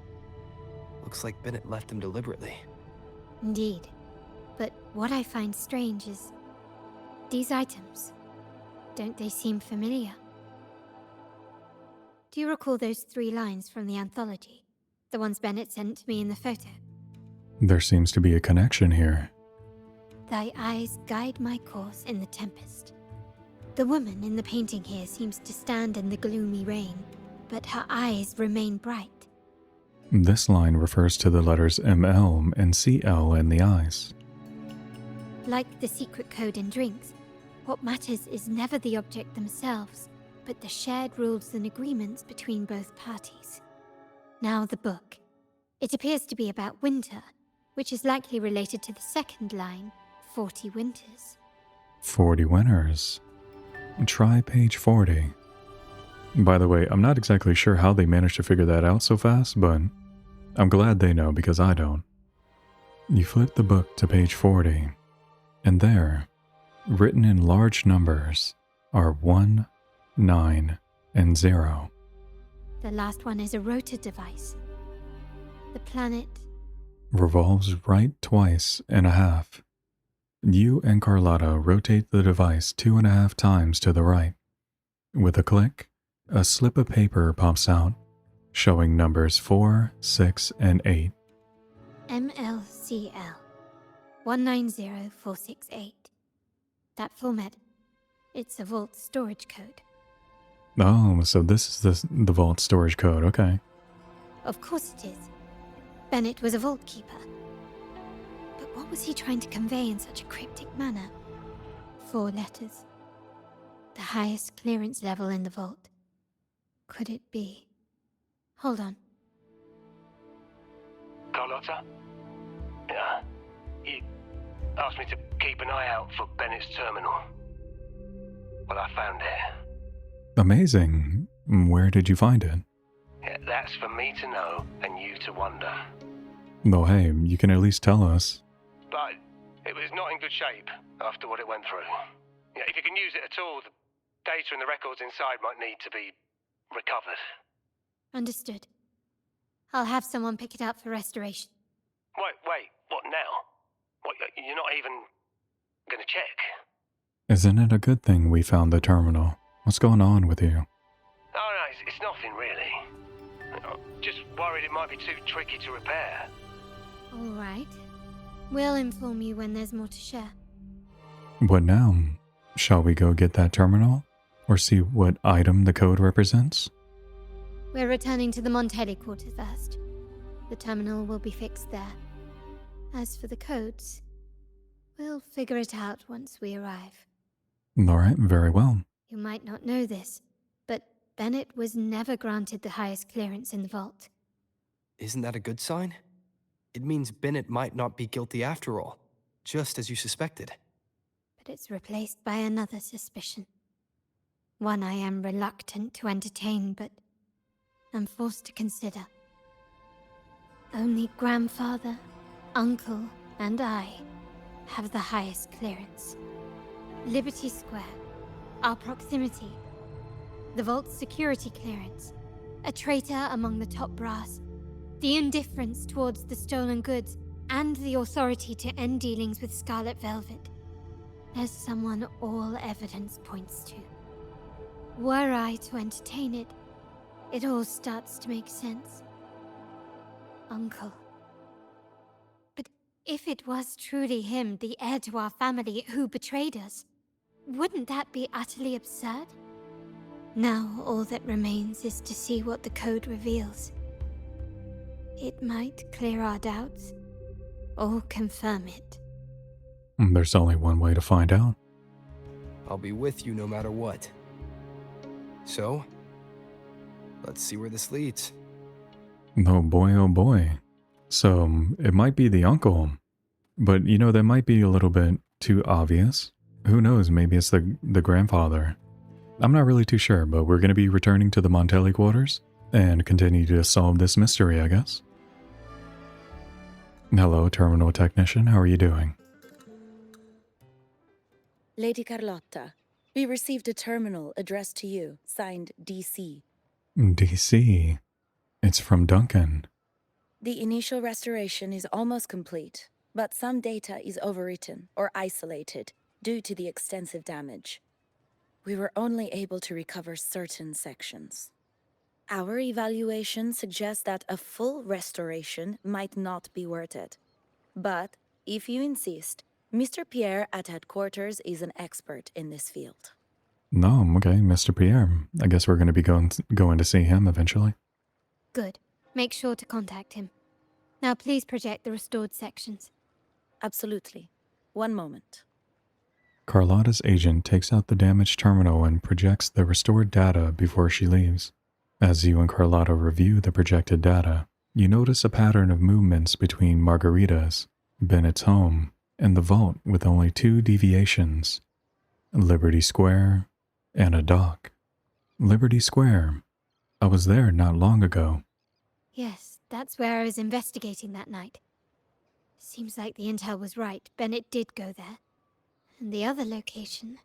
Speaker 2: Looks like Bennett left them deliberately.
Speaker 4: Indeed. But what I find strange is these items. Don't they seem familiar? Do you recall those 3 lines from the anthology? The ones Bennett sent to me in the photo?
Speaker 1: There seems to be a connection here.
Speaker 4: Thy eyes guide my course in the tempest. The woman in the painting here seems to stand in the gloomy rain, but her eyes remain bright.
Speaker 1: This line refers to the letters ML and CL in the eyes.
Speaker 4: Like the secret code in drinks, what matters is never the object themselves, but the shared rules and agreements between both parties. Now the book. It appears to be about winter, which is likely related to the second line, 40 winters.
Speaker 1: 40 winters. Try page 40. By the way, I'm not exactly sure how they managed to figure that out so fast, but I'm glad they know because I don't. You flip the book to page 40, and there, written in large numbers, are 1, 9, and 0.
Speaker 4: The last one is a rotor device. The planet...
Speaker 1: revolves right twice and a half. You and Carlotta rotate the device 2.5 times to the right. With a click, a slip of paper pops out, showing numbers 4, 6, and 8.
Speaker 4: MLCL 190468. That format, it's a vault storage code.
Speaker 1: Oh, so this is the vault storage code, okay.
Speaker 4: Of course it is. Bennett was a vault keeper. But what was he trying to convey in such a cryptic manner? 4 letters. The highest clearance level in the vault. Could it be? Hold on.
Speaker 8: Carlotta? Yeah. He asked me to keep an eye out for Bennett's terminal. Well, I found it.
Speaker 1: Amazing. Where did you find it?
Speaker 8: Yeah, that's for me to know and you to wonder.
Speaker 1: Well, hey, you can at least tell us.
Speaker 8: But it was not in good shape after what it went through. Yeah, if you can use it at all, the data and the records inside might need to be recovered.
Speaker 4: Understood. I'll have someone pick it up for restoration.
Speaker 8: Wait, what now? What, you're not even gonna check?
Speaker 1: Isn't it a good thing we found the terminal? What's going on with you?
Speaker 8: Oh, no, it's nothing really. I'm just worried it might be too tricky to repair.
Speaker 4: All right. We'll inform you when there's more to share.
Speaker 1: What now? Shall we go get that terminal? Or see what item the code represents?
Speaker 4: We're returning to the Montelli quarter first. The terminal will be fixed there. As for the codes, we'll figure it out once we arrive.
Speaker 1: Alright, very well.
Speaker 4: You might not know this, but Bennett was never granted the highest clearance in the vault.
Speaker 2: Isn't that a good sign? It means Bennett might not be guilty after all, just as you suspected.
Speaker 4: But it's replaced by another suspicion. One I am reluctant to entertain, but I'm forced to consider. Only grandfather, uncle, and I have the highest clearance. Liberty Square, our proximity, the vault's security clearance, a traitor among the top brass, the indifference towards the stolen goods, and the authority to end dealings with Scarlet Velvet. There's someone all evidence points to. Were I to entertain it, it all starts to make sense. Uncle. But if it was truly him, the heir to our family, who betrayed us, wouldn't that be utterly absurd? Now all that remains is to see what the code reveals. It might clear our doubts, or confirm it.
Speaker 1: There's only one way to find out.
Speaker 2: I'll be with you no matter what. So, let's see where this leads.
Speaker 1: Oh boy. So, it might be the uncle. But, you know, that might be a little bit too obvious. Who knows, maybe it's the grandfather. I'm not really too sure, but we're going to be returning to the Montelli quarters and continue to solve this mystery, I guess. Hello, terminal technician. How are you doing?
Speaker 13: Lady Carlotta, we received a terminal addressed to you, signed DC.
Speaker 1: DC. It's from Duncan.
Speaker 13: The initial restoration is almost complete, but some data is overwritten or isolated due to the extensive damage. We were only able to recover certain sections. Our evaluation suggests that a full restoration might not be worth it. But, if you insist, Mr. Pierre at headquarters is an expert in this field.
Speaker 1: No, okay, Mr. Pierre. I guess we're going to be going to see him eventually.
Speaker 4: Good. Make sure to contact him. Now please project the restored sections.
Speaker 15: Absolutely. One moment.
Speaker 1: Carlotta's agent takes out the damaged terminal and projects the restored data before she leaves. As you and Carlotta review the projected data, you notice a pattern of movements between Margarita's, Bennett's home, and the vault with only 2 deviations: Liberty Square and a dock. Liberty Square. I was there not long ago.
Speaker 4: Yes, that's where I was investigating that night. Seems like the intel was right. Bennett did go there. And the other location,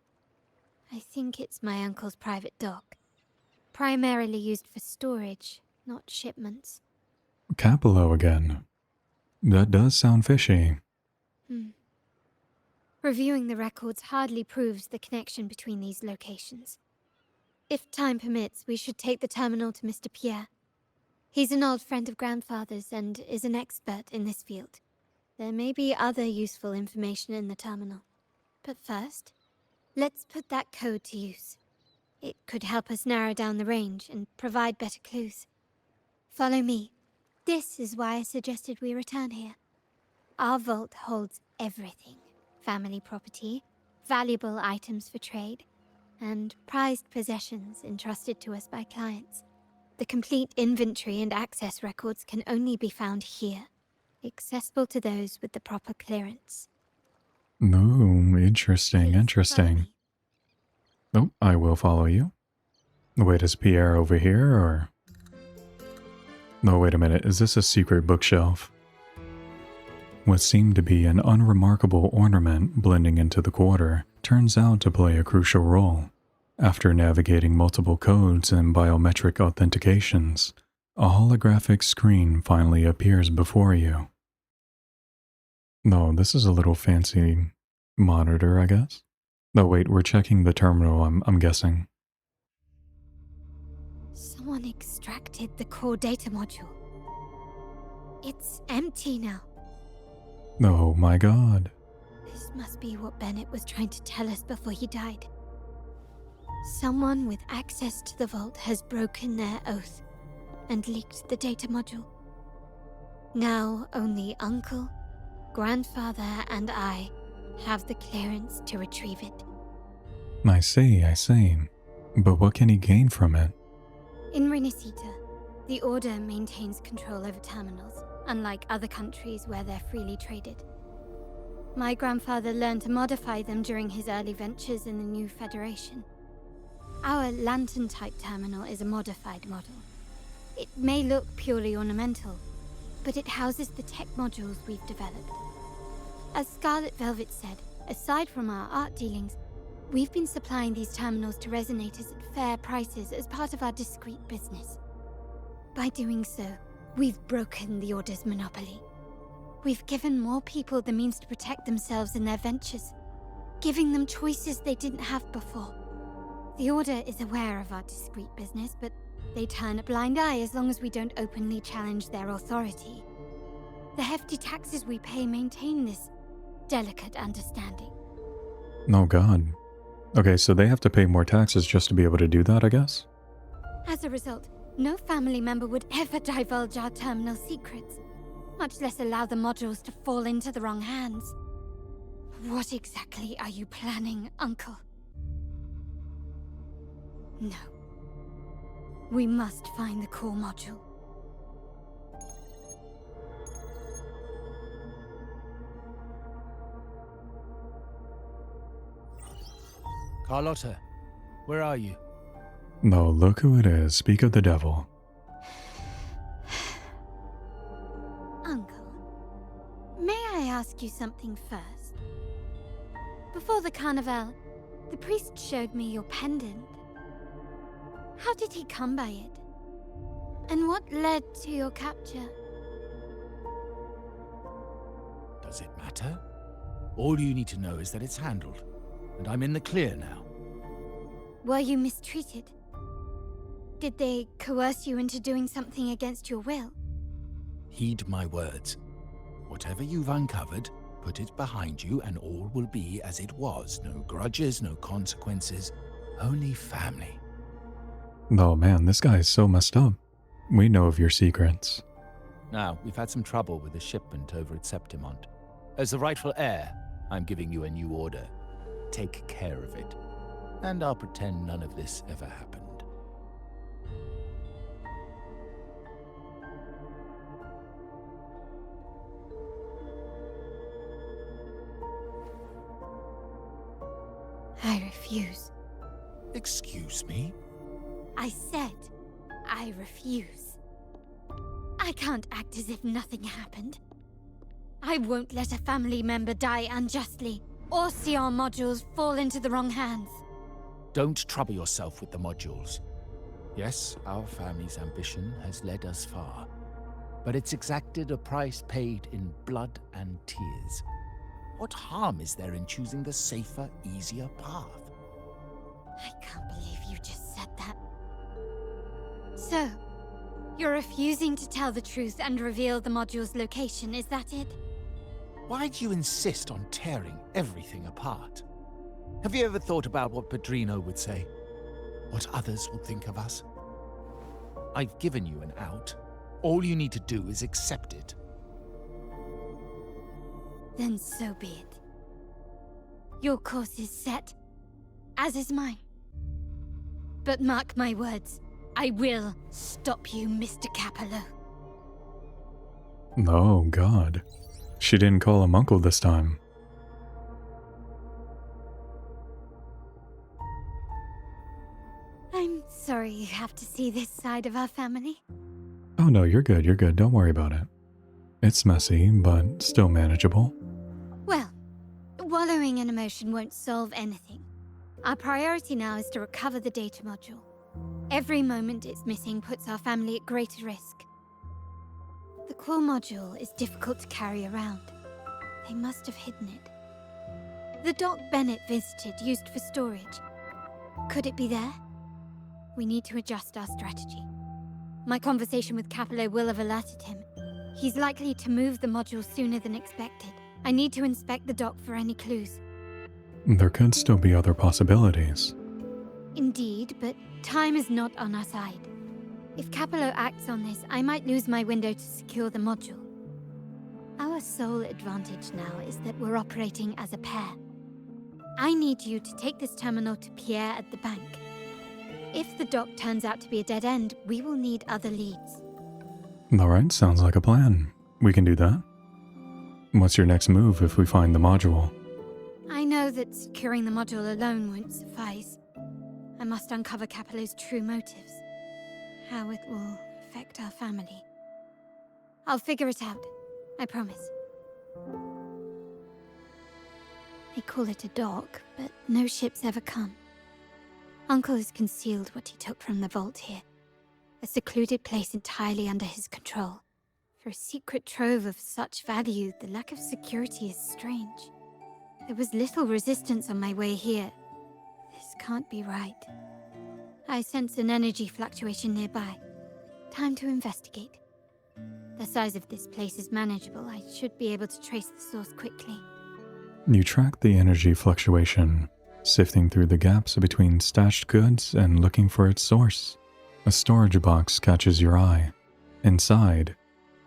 Speaker 4: I think it's my uncle's private dock. Primarily used for storage, not shipments.
Speaker 1: Capello again. That does sound fishy.
Speaker 4: Reviewing the records hardly proves the connection between these locations. If time permits, we should take the terminal to Mr. Pierre. He's an old friend of Grandfather's and is an expert in this field. There may be other useful information in the terminal. But first, let's put that code to use. It could help us narrow down the range and provide better clues. Follow me. This is why I suggested we return here. Our vault holds everything. Family property, valuable items for trade, and prized possessions entrusted to us by clients. The complete inventory and access records can only be found here, accessible to those with the proper clearance.
Speaker 1: No, interesting. Oh, I will follow you. Wait, is Pierre over here, or...? No, wait a minute, is this a secret bookshelf? What seemed to be an unremarkable ornament blending into the quarter turns out to play a crucial role. After navigating multiple codes and biometric authentications, a holographic screen finally appears before you. No, this is a little fancy monitor, I guess. No, wait, we're checking the terminal, I'm guessing.
Speaker 4: Someone extracted the core data module. It's empty now.
Speaker 1: Oh my god.
Speaker 4: This must be what Bennett was trying to tell us before he died. Someone with access to the vault has broken their oath and leaked the data module. Now only Uncle, Grandfather, and I have the clearance to retrieve it.
Speaker 1: I see. But what can he gain from it?
Speaker 4: In Renisita, the Order maintains control over terminals, unlike other countries where they're freely traded. My grandfather learned to modify them during his early ventures in the new Federation. Our lantern-type terminal is a modified model. It may look purely ornamental, but it houses the tech modules we've developed. As Scarlet Velvet said, aside from our art dealings, we've been supplying these terminals to resonators at fair prices as part of our discreet business. By doing so, we've broken the Order's monopoly. We've given more people the means to protect themselves in their ventures, giving them choices they didn't have before. The Order is aware of our discreet business, but they turn a blind eye as long as we don't openly challenge their authority. The hefty taxes we pay maintain this delicate understanding.
Speaker 1: Oh god. Okay, so they have to pay more taxes just to be able to do that, I guess?
Speaker 4: As a result, no family member would ever divulge our terminal secrets, much less allow the modules to fall into the wrong hands. What exactly are you planning, Uncle? No. We must find the core module.
Speaker 3: Carlotta, where are you?
Speaker 1: No, look who it is. Speak of the devil.
Speaker 4: Uncle, may I ask you something first? Before the carnival, the priest showed me your pendant. How did he come by it? And what led to your capture?
Speaker 3: Does it matter? All you need to know is that it's handled, and I'm in the clear now.
Speaker 4: Were you mistreated? Did they coerce you into doing something against your will?
Speaker 3: Heed my words. Whatever you've uncovered, put it behind you and all will be as it was. No grudges, no consequences. Only family.
Speaker 1: Oh man, this guy is so messed up. We know of your secrets.
Speaker 3: Now, we've had some trouble with a shipment over at Septimont. As the rightful heir, I'm giving you a new order. Take care of it. And I'll pretend none of this ever happened.
Speaker 4: I refuse.
Speaker 3: Excuse me?
Speaker 4: I said I refuse. I can't act as if nothing happened. I won't let a family member die unjustly, or see our modules fall into the wrong hands.
Speaker 3: Don't trouble yourself with the modules. Yes, our family's ambition has led us far, but it's exacted a price paid in blood and tears. What harm is there in choosing the safer, easier path?
Speaker 4: I can't believe you just said that. So, you're refusing to tell the truth and reveal the module's location, is that it?
Speaker 3: Why do you insist on tearing everything apart? Have you ever thought about what Padrino would say? What others will think of us? I've given you an out. All you need to do is accept it.
Speaker 4: Then so be it. Your course is set, as is mine. But mark my words, I will stop you, Mr. Capello.
Speaker 1: Oh god. She didn't call him uncle this time.
Speaker 4: I'm sorry you have to see this side of our family.
Speaker 1: Oh no, you're good, don't worry about it. It's messy, but still manageable.
Speaker 4: Well, wallowing in emotion won't solve anything. Our priority now is to recover the data module. Every moment it's missing puts our family at greater risk. The core module is difficult to carry around. They must have hidden it. The dock Bennett visited used for storage. Could it be there? We need to adjust our strategy. My conversation with Capello will have alerted him. He's likely to move the module sooner than expected. I need to inspect the dock for any clues.
Speaker 1: There could still be other possibilities.
Speaker 4: Indeed, but time is not on our side. If Capello acts on this, I might lose my window to secure the module. Our sole advantage now is that we're operating as a pair. I need you to take this terminal to Pierre at the bank. If the dock turns out to be a dead end, we will need other leads.
Speaker 1: Alright, sounds like a plan. We can do that. What's your next move if we find the module?
Speaker 4: I know that securing the module alone won't suffice. I must uncover Capello's true motives. How it will affect our family. I'll figure it out. I promise. They call it a dock, but no ships ever come. Uncle has concealed what he took from the vault here. A secluded place entirely under his control. For a secret trove of such value, the lack of security is strange. There was little resistance on my way here. This can't be right. I sense an energy fluctuation nearby. Time to investigate. The size of this place is manageable. I should be able to trace the source quickly.
Speaker 1: You track the energy fluctuation, sifting through the gaps between stashed goods and looking for its source. A storage box catches your eye. Inside,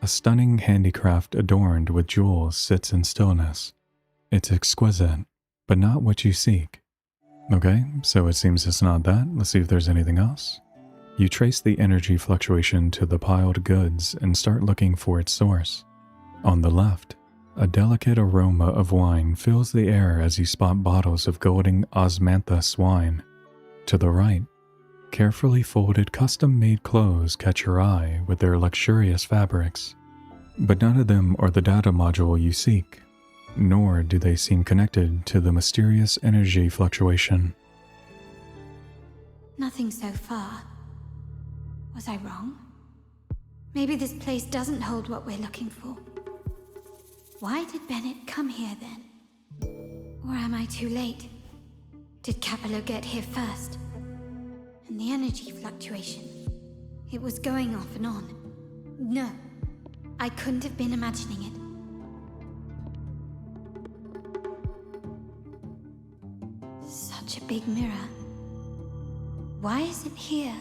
Speaker 1: a stunning handicraft adorned with jewels sits in stillness. It's exquisite, but not what you seek. Okay, so it seems it's not that. Let's see if there's anything else. You trace the energy fluctuation to the piled goods and start looking for its source. On the left, a delicate aroma of wine fills the air as you spot bottles of golden osmanthus wine. To the right, carefully folded custom-made clothes catch your eye with their luxurious fabrics. But none of them are the data module you seek, nor do they seem connected to the mysterious energy fluctuation.
Speaker 4: Nothing so far. Was I wrong? Maybe this place doesn't hold what we're looking for. Why did Bennett come here then? Or am I too late? Did Capello get here first? And the energy fluctuation. It was going off and on. No, I couldn't have been imagining it. Such a big mirror. Why is it here?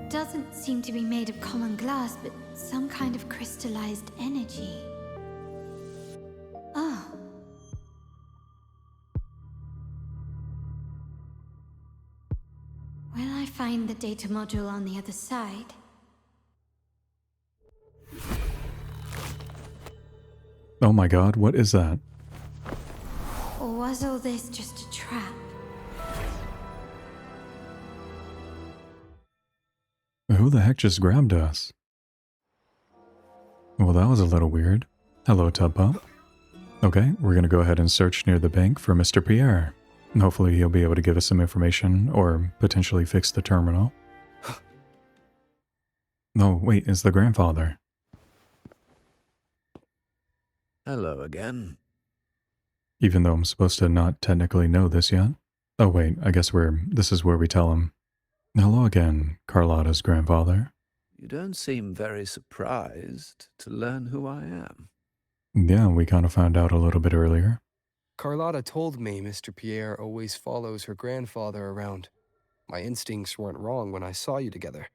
Speaker 4: Doesn't seem to be made of common glass, but some kind of crystallized energy. Oh. Will I find the data module on the other side?
Speaker 1: Oh my god, what is that?
Speaker 4: Or was all this just a trap?
Speaker 1: Who the heck just grabbed us? Well, that was a little weird. Hello, Tub Pup. Okay, we're gonna go ahead and search near the bank for Mr. Pierre. Hopefully he'll be able to give us some information, or potentially fix the terminal. Oh, wait, it's the grandfather.
Speaker 5: Hello again.
Speaker 1: Even though I'm supposed to not technically know this yet. Oh wait, I guess this is where we tell him. Hello again, Carlotta's grandfather.
Speaker 5: You don't seem very surprised to learn who I am.
Speaker 1: Yeah, we kind of found out a little bit earlier.
Speaker 2: Carlotta told me Mr. Pierre always follows her grandfather around. My instincts weren't wrong when I saw you together.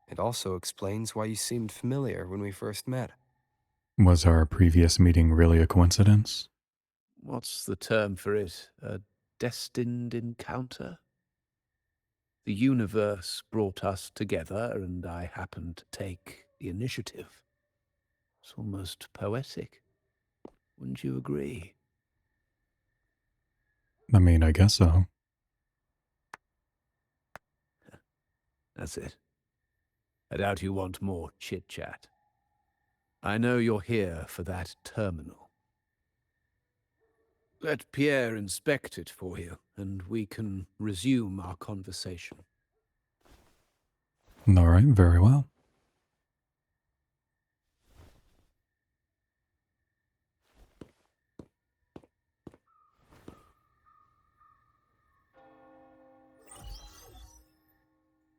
Speaker 2: It also explains why you seemed familiar when we first met.
Speaker 1: Was our previous meeting really a coincidence?
Speaker 5: What's the term for it? A destined encounter? The universe brought us together, and I happened to take the initiative. It's almost poetic. Wouldn't you agree?
Speaker 1: I mean, I guess so.
Speaker 5: That's it. I doubt you want more chit-chat. I know you're here for that terminal. Let Pierre inspect it for you, and we can resume our conversation.
Speaker 1: All right, very well.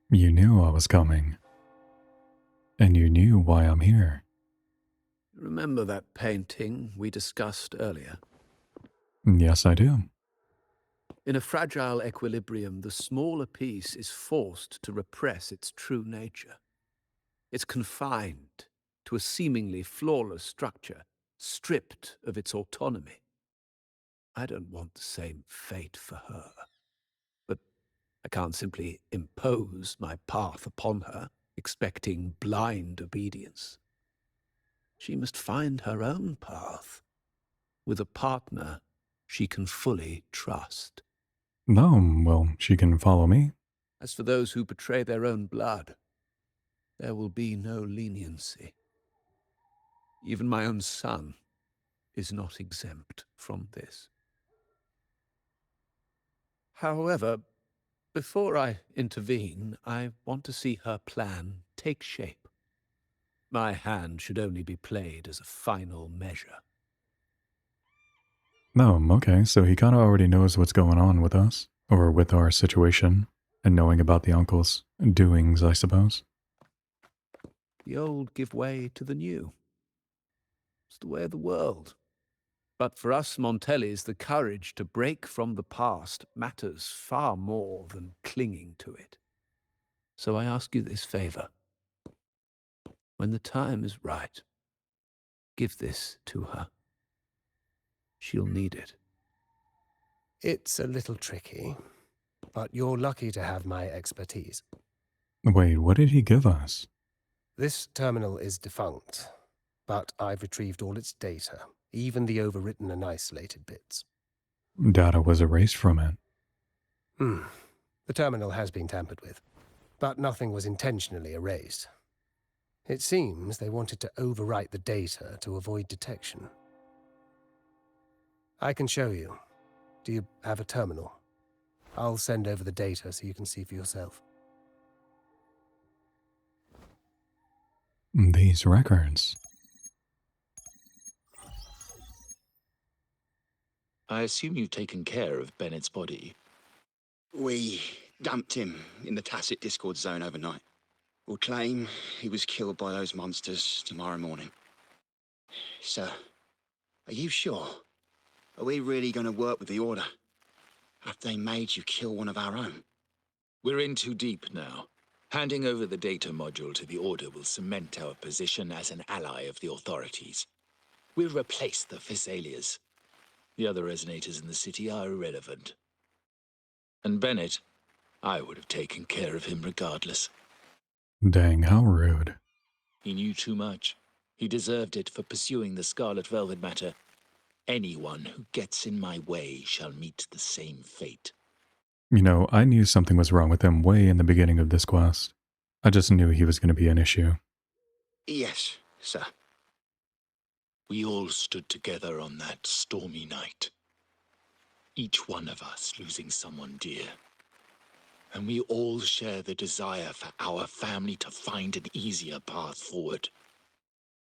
Speaker 1: You knew I was coming. And you knew why I'm here.
Speaker 5: Remember that painting we discussed earlier?
Speaker 1: Yes, I do.
Speaker 5: In a fragile equilibrium, the smaller piece is forced to repress its true nature. It's confined to a seemingly flawless structure, stripped of its autonomy. I don't want the same fate for her. But I can't simply impose my path upon her, expecting blind obedience. She must find her own path, with a partner she can fully trust.
Speaker 1: No, well, she can follow me.
Speaker 5: As for those who betray their own blood, there will be no leniency. Even my own son is not exempt from this. However, before I intervene, I want to see her plan take shape. My hand should only be played as a final measure.
Speaker 1: No, okay, so he kind of already knows what's going on with us, or with our situation, and knowing about the uncle's doings, I suppose.
Speaker 5: The old give way to the new. It's the way of the world. But for us Montellis, the courage to break from the past matters far more than clinging to it. So I ask you this favor. When the time is right, give this to her. She'll need it.
Speaker 8: It's a little tricky, but you're lucky to have my expertise.
Speaker 1: Wait, what did he give us?
Speaker 8: This terminal is defunct, but I've retrieved all its data, even the overwritten and isolated bits.
Speaker 1: Data was erased from it.
Speaker 8: The terminal has been tampered with, but nothing was intentionally erased. It seems they wanted to overwrite the data to avoid detection. I can show you. Do you have a terminal? I'll send over the data so you can see for yourself.
Speaker 1: These records.
Speaker 16: I assume you've taken care of Bennett's body.
Speaker 17: We dumped him in the tacit Discord zone overnight. We'll claim he was killed by those monsters tomorrow morning. It's a Are you sure? Are we really going to work with the Order? Have they made you kill one of our own?
Speaker 16: We're in too deep now. Handing over the data module to the Order will cement our position as an ally of the authorities. We'll replace the Thessalias. The other resonators in the city are irrelevant. And Bennett, I would have taken care of him regardless.
Speaker 1: Dang, how rude.
Speaker 16: He knew too much. He deserved it for pursuing the Scarlet Velvet matter. Anyone who gets in my way shall meet the same fate.
Speaker 1: You know, I knew something was wrong with him way in the beginning of this quest. I just knew he was going to be an issue.
Speaker 17: Yes, sir.
Speaker 16: We all stood together on that stormy night. Each one of us losing someone dear. And we all share the desire for our family to find an easier path forward.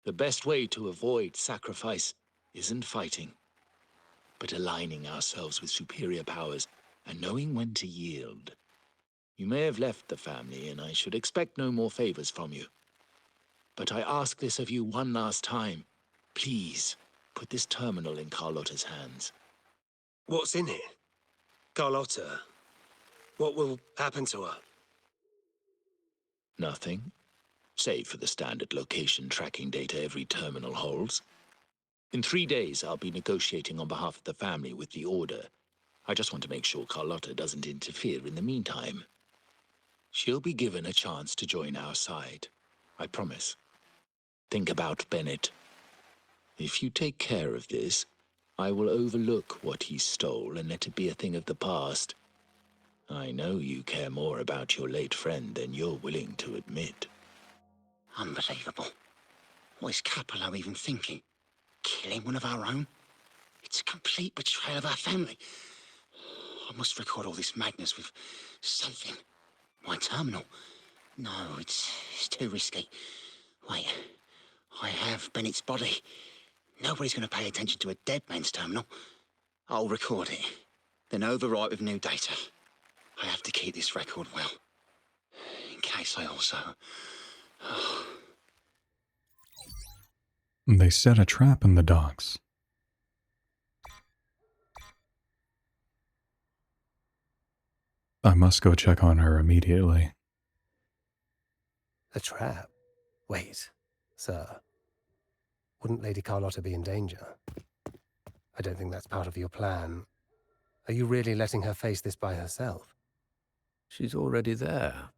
Speaker 16: The best way to avoid sacrifice isn't fighting, but aligning ourselves with superior powers and knowing when to yield. You may have left the family, and I should expect no more favors from you. But I ask this of you one last time. Please, put this terminal in Carlotta's hands.
Speaker 8: What's in it? Carlotta? What will happen to her?
Speaker 16: Nothing, save for the standard location tracking data every terminal holds. In 3 days, I'll be negotiating on behalf of the family with the Order. I just want to make sure Carlotta doesn't interfere in the meantime. She'll be given a chance to join our side. I promise. Think about Bennett. If you take care of this, I will overlook what he stole and let it be a thing of the past. I know you care more about your late friend than you're willing to admit.
Speaker 17: Unbelievable. What is Capello even thinking? Killing one of our own? It's a complete betrayal of our family. I must record all this madness with something. My terminal? No, it's too risky. Wait, I have Bennett's body. Nobody's going to pay attention to a dead man's terminal. I'll record it, then overwrite with new data. I have to keep this record well, in case I also...
Speaker 1: They set a trap in the docks. I must go check on her immediately.
Speaker 8: A trap? Wait, sir. Wouldn't Lady Carlotta be in danger? I don't think that's part of your plan. Are you really letting her face this by herself?
Speaker 5: She's already there,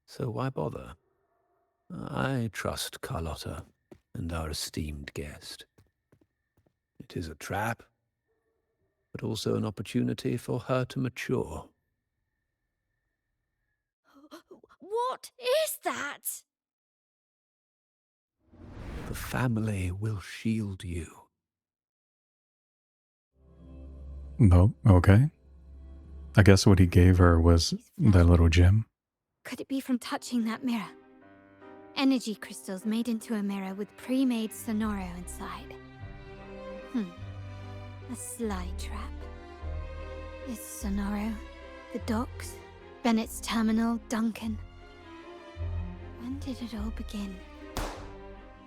Speaker 5: so why bother? I trust Carlotta and our esteemed guest. It is a trap, but also an opportunity for her to mature.
Speaker 4: What is that?
Speaker 5: The family will shield you.
Speaker 1: Nope, okay. I guess what he gave her was that little gem.
Speaker 4: Could it be from touching that mirror? Energy crystals made into a mirror with pre-made Sonoro inside. A sly trap. This Sonoro, the docks, Bennett's terminal, Duncan. When did it all begin?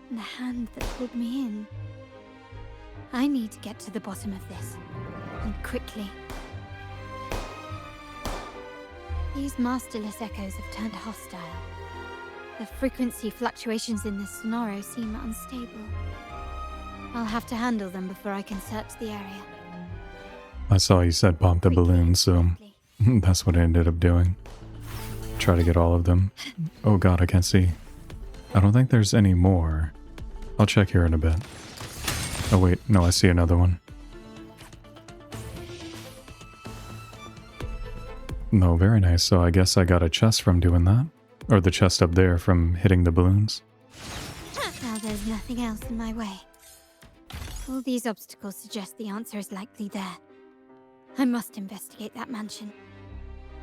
Speaker 4: And the hand that pulled me in. I need to get to the bottom of this. And quickly. These masterless echoes have turned hostile. The frequency fluctuations in this Sonoro seem unstable. I'll have to handle them before I can search the area.
Speaker 1: I saw you said pop the balloon, so that's what I ended up doing. Try to get all of them. Oh god, I can't see. I don't think there's any more. I'll check here in a bit. Oh wait, no, I see another one. No, very nice. So I guess I got a chest from doing that. Or the chest up there from hitting the balloons.
Speaker 4: Now there's nothing else in my way. All these obstacles suggest the answer is likely there. I must investigate that mansion.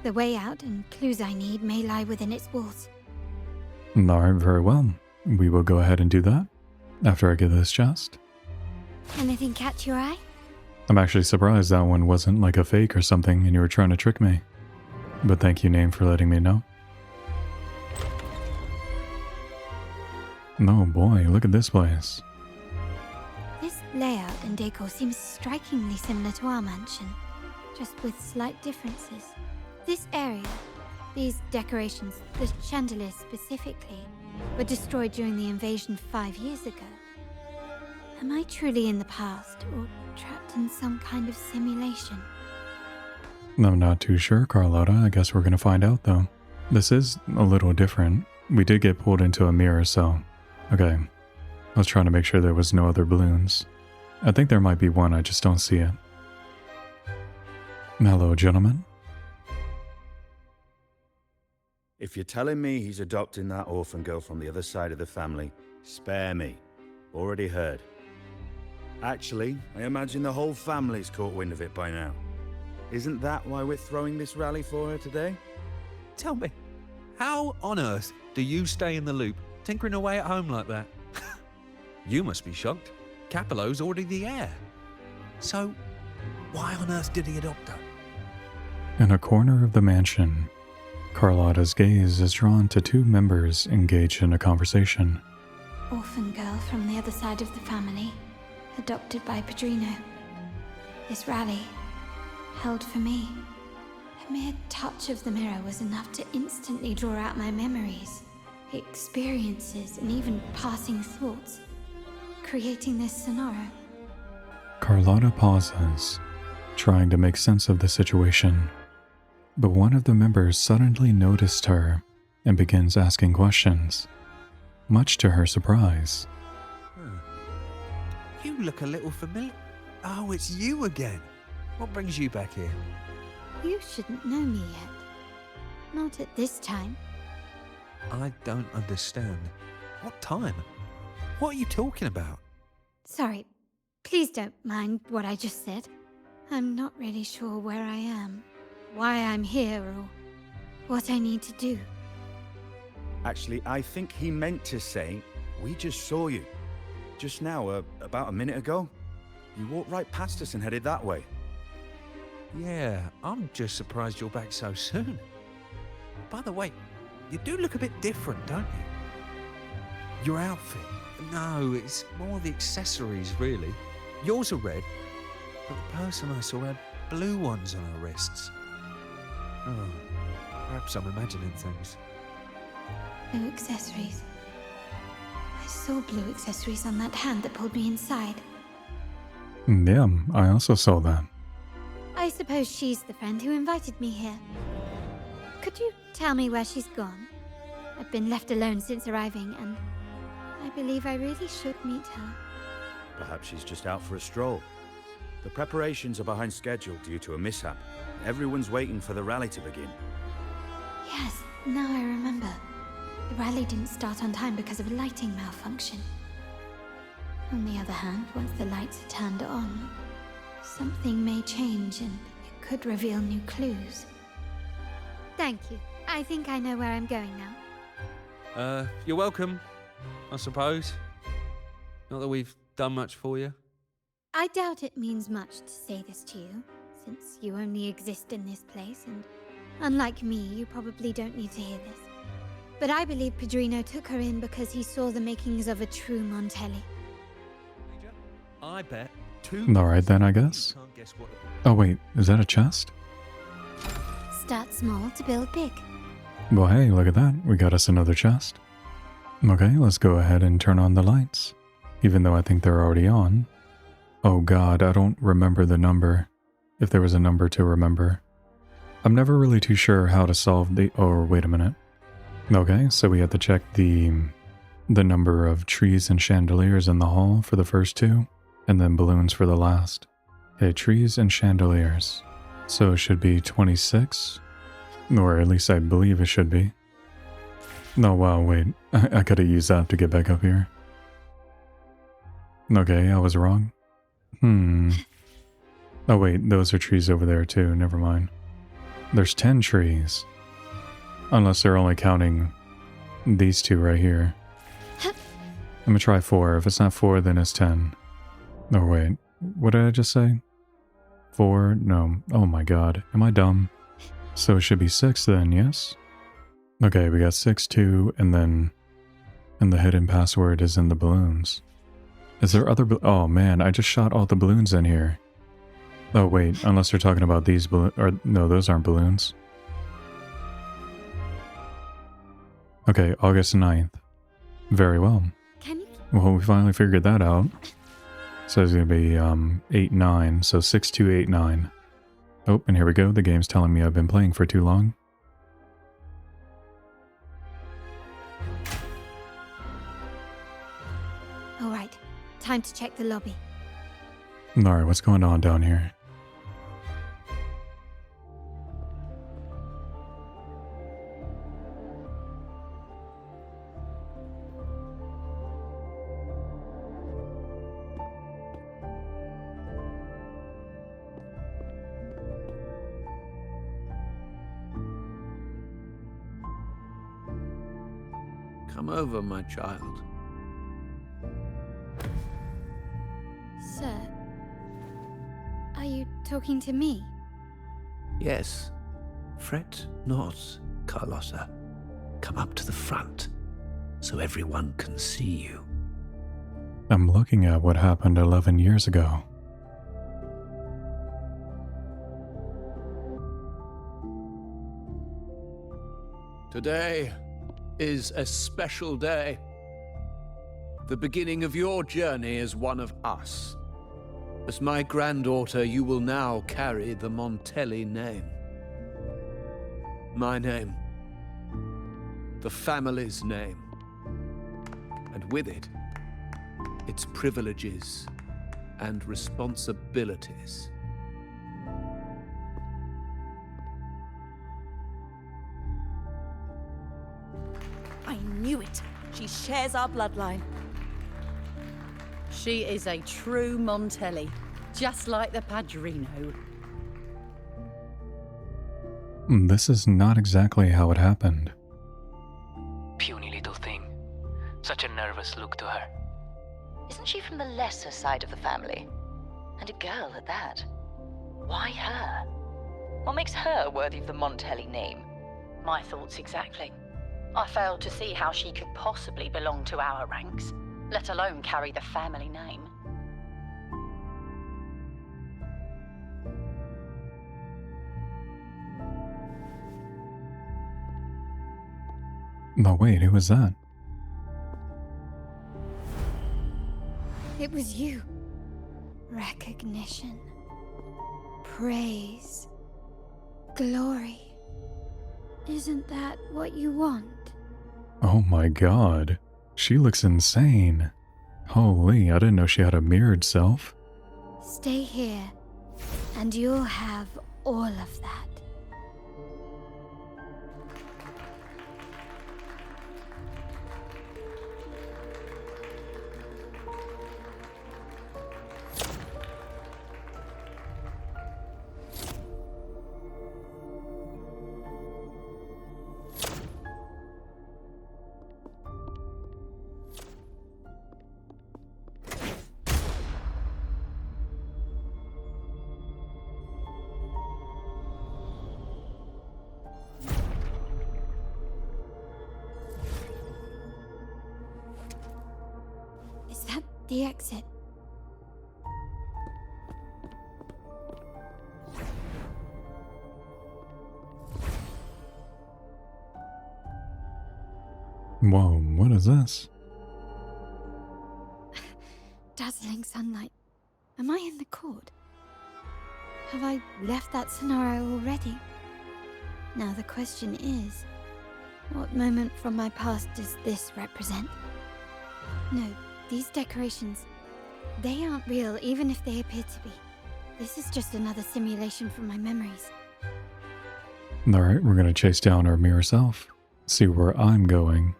Speaker 4: The way out and clues I need may lie within its walls.
Speaker 1: Alright, very well. We will go ahead and do that after I get this chest.
Speaker 4: Anything catch your eye?
Speaker 1: I'm actually surprised that one wasn't like a fake or something and you were trying to trick me. But thank you, Name, for letting me know. Oh boy, look at this place.
Speaker 4: This layout and decor seems strikingly similar to our mansion, just with slight differences. This area, these decorations, the chandeliers specifically, were destroyed during the invasion 5 years ago. Am I truly in the past, or trapped in some kind of simulation?
Speaker 1: I'm not too sure, Carlotta. I guess we're gonna find out, though. This is a little different. We did get pulled into a mirror, so... Okay. I was trying to make sure there was no other balloons. I think there might be one, I just don't see it. Hello, gentlemen.
Speaker 18: If you're telling me he's adopting that orphan girl from the other side of the family, spare me. Already heard. Actually, I imagine the whole family's caught wind of it by now. Isn't that why we're throwing this rally for her today?
Speaker 19: Tell me, how on earth do you stay in the loop, tinkering away at home like that? You must be shocked. Capello's already the heir. So, why on earth did he adopt her?
Speaker 1: In a corner of the mansion, Carlotta's gaze is drawn to two members engaged in a conversation.
Speaker 4: Orphan girl from the other side of the family, adopted by Padrino. This rally, held for me. A mere touch of the mirror was enough to instantly draw out my memories, experiences, and even passing thoughts, creating this scenario.
Speaker 1: Carlotta pauses, trying to make sense of the situation. But one of the members suddenly noticed her and begins asking questions, much to her surprise.
Speaker 19: You look a little familiar. Oh, it's you again. What brings you back here?
Speaker 4: You shouldn't know me yet. Not at this time.
Speaker 19: I don't understand. What time? What are you talking about?
Speaker 4: Sorry, please don't mind what I just said. I'm not really sure where I am, why I'm here, or what I need to do.
Speaker 18: Actually, I think he meant to say, we just saw you. Just now, about a minute ago. You walked right past us and headed that way.
Speaker 19: Yeah, I'm just surprised you're back so soon. By the way, you do look a bit different, don't you? Your outfit. No, it's more the accessories, really. Yours are red, but the person I saw had blue ones on her wrists. Oh, perhaps I'm imagining things.
Speaker 4: Blue accessories. I saw blue accessories on that hand that pulled me inside.
Speaker 1: Yeah, I also saw that.
Speaker 4: I suppose she's the friend who invited me here. Could you tell me where she's gone? I've been left alone since arriving, and I believe I really should meet her.
Speaker 18: Perhaps she's just out for a stroll. The preparations are behind schedule due to a mishap. Everyone's waiting for the rally to begin.
Speaker 4: Yes, now I remember. The rally didn't start on time because of a lighting malfunction. On the other hand, once the lights are turned on, something may change and it could reveal new clues. Thank you. I think I know where I'm going now.
Speaker 19: You're welcome, I suppose. Not that we've done much for you.
Speaker 4: I doubt it means much to say this to you, since you only exist in this place, and unlike me, you probably don't need to hear this. But I believe Padrino took her in because he saw the makings of a true Montelli.
Speaker 19: I bet two...
Speaker 1: Alright then, I guess. Oh wait, is that a chest?
Speaker 4: Start small to build big.
Speaker 1: Well hey, look at that. We got us another chest. Okay, let's go ahead and turn on the lights. Even though I think they're already on. Oh god, I don't remember the number. If there was a number to remember. I'm never really too sure how to solve the... Oh, wait a minute. Okay, so we have to check the number of trees and chandeliers in the hall for the first two, and then balloons for the last. Okay, trees and chandeliers. So it should be 26, or at least I believe it should be. No, wow, wait, I gotta use that to get back up here. Okay, I was wrong. Oh wait, those are trees over there too, never mind. There's 10 trees. Unless they're only counting these two right here. I'm gonna try 4. If it's not 4, then it's 10. Oh wait, what did I just say? 4? No. Oh my god, am I dumb? So it should be 6 then, yes? Okay, we got 6, 2, and then... And the hidden password is in the balloons. Is there other... Oh man, I just shot all the balloons in here. Oh wait, unless you're talking about these balloons... Or no, those aren't balloons. Okay, August 9th. Very well. Well, we finally figured that out. So it's going to be 8-9, so 6289. Oh, and here we go. The game's telling me I've been playing for too long.
Speaker 4: All right, time to check the lobby.
Speaker 1: Alright, what's going on down here?
Speaker 5: Come over, my child.
Speaker 4: Sir, are you talking to me?
Speaker 5: Yes. Fret not, Carlotta. Come up to the front, so everyone can see you.
Speaker 1: I'm looking at what happened 11 years ago.
Speaker 5: Today is a special day. The beginning of your journey as one of us. As my granddaughter, you will now carry the Montelli name. My name. The family's name. And with it, its privileges and responsibilities.
Speaker 15: I knew it. She shares our bloodline.
Speaker 20: She is a true Montelli, just like the Padrino.
Speaker 1: This is not exactly how it happened.
Speaker 21: Puny little thing. Such a nervous look to her.
Speaker 22: Isn't she from the lesser side of the family? And a girl at that. Why her? What makes her worthy of the Montelli name?
Speaker 20: My thoughts exactly. I failed to see how she could possibly belong to our ranks, let alone carry the family name.
Speaker 1: But wait, who was that?
Speaker 4: It was you. Recognition. Praise. Glory. Isn't that what you want?
Speaker 1: Oh my god. She looks insane. Holy, I didn't know she had a mirrored self.
Speaker 4: Stay here, and you'll have all of that. The exit.
Speaker 1: Whoa, what is this?
Speaker 4: Dazzling sunlight. Am I in the court? Have I left that scenario already? Now the question is, what moment from my past does this represent? No. These decorations, they aren't real, even if they appear to be. This is just another simulation from my memories.
Speaker 1: Alright, we're gonna chase down our mirror self. See where I'm going.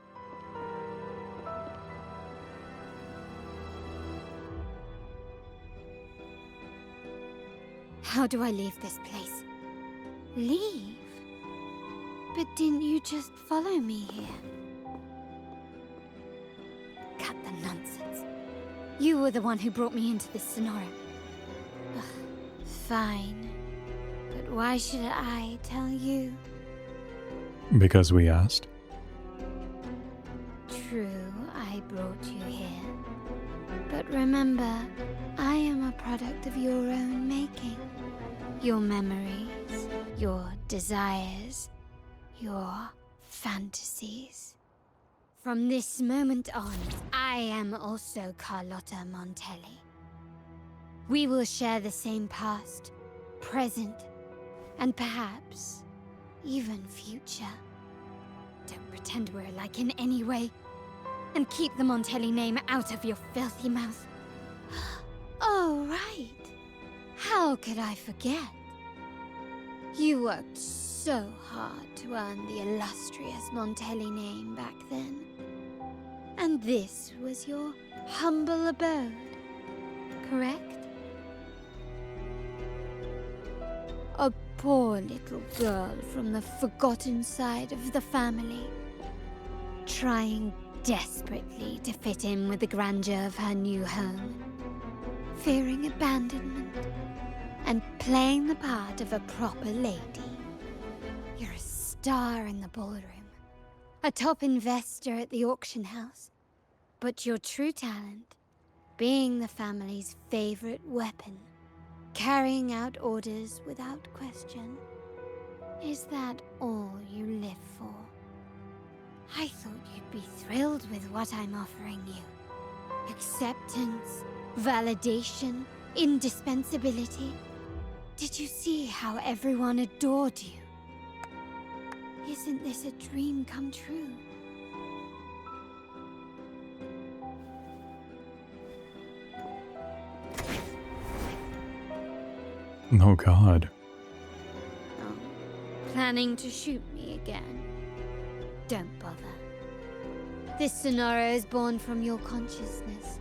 Speaker 4: How do I leave this place? Leave? But didn't you just follow me here? Cut the nonsense. You were the one who brought me into this scenario. Ugh, fine. But why should I tell you?
Speaker 1: Because we asked.
Speaker 4: True, I brought you here. But But remember, I am a product of your own making. Your memories, your desires, your fantasies. From this moment on, I am also Carlotta Montelli. We will share the same past, present, and perhaps even future. Don't pretend we're alike in any way, and keep the Montelli name out of your filthy mouth. Oh, right. How could I forget? You worked so hard to earn the illustrious Montelli name back then. And this was your humble abode, correct? A poor little girl from the forgotten side of the family, trying desperately to fit in with the grandeur of her new home, fearing abandonment, and playing the part of a proper lady. You're a star in the ballroom, a top investor at the auction house, but your true talent, being the family's favorite weapon, carrying out orders without question. Is that all you live for? I thought you'd be thrilled with what I'm offering you. Acceptance, validation, indispensability. Did you see how everyone adored you? Isn't this a dream come true?
Speaker 1: Oh god.
Speaker 4: Oh, planning to shoot me again? Don't bother. This scenario is born from your consciousness,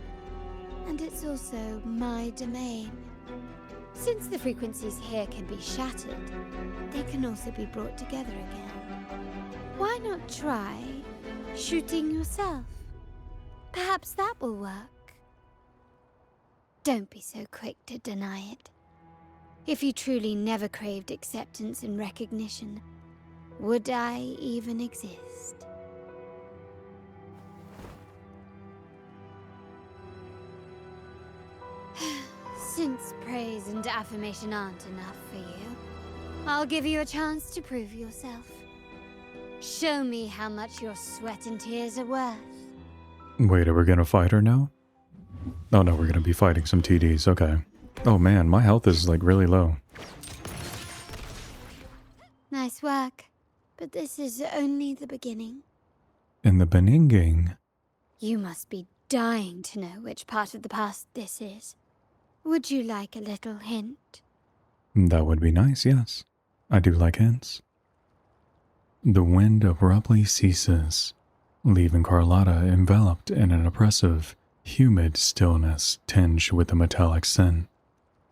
Speaker 4: and it's also my domain. Since the frequencies here can be shattered, they can also be brought together again. Why not try shooting yourself? Perhaps that will work. Don't be so quick to deny it. If you truly never craved acceptance and recognition, would I even exist? Since praise and affirmation aren't enough for you, I'll give you a chance to prove yourself. Show me how much your sweat and tears are worth.
Speaker 1: Wait, are we gonna fight her now? Oh no, we're gonna be fighting some TDs, okay. Oh man, my health is like really low.
Speaker 4: Nice work, but this is only the beginning.
Speaker 1: In the beninging.
Speaker 4: You must be dying to know which part of the past this is. Would you like a little hint?
Speaker 1: That would be nice, yes. I do like hints. The wind abruptly ceases, leaving Carlotta enveloped in an oppressive, humid stillness tinged with a metallic scent.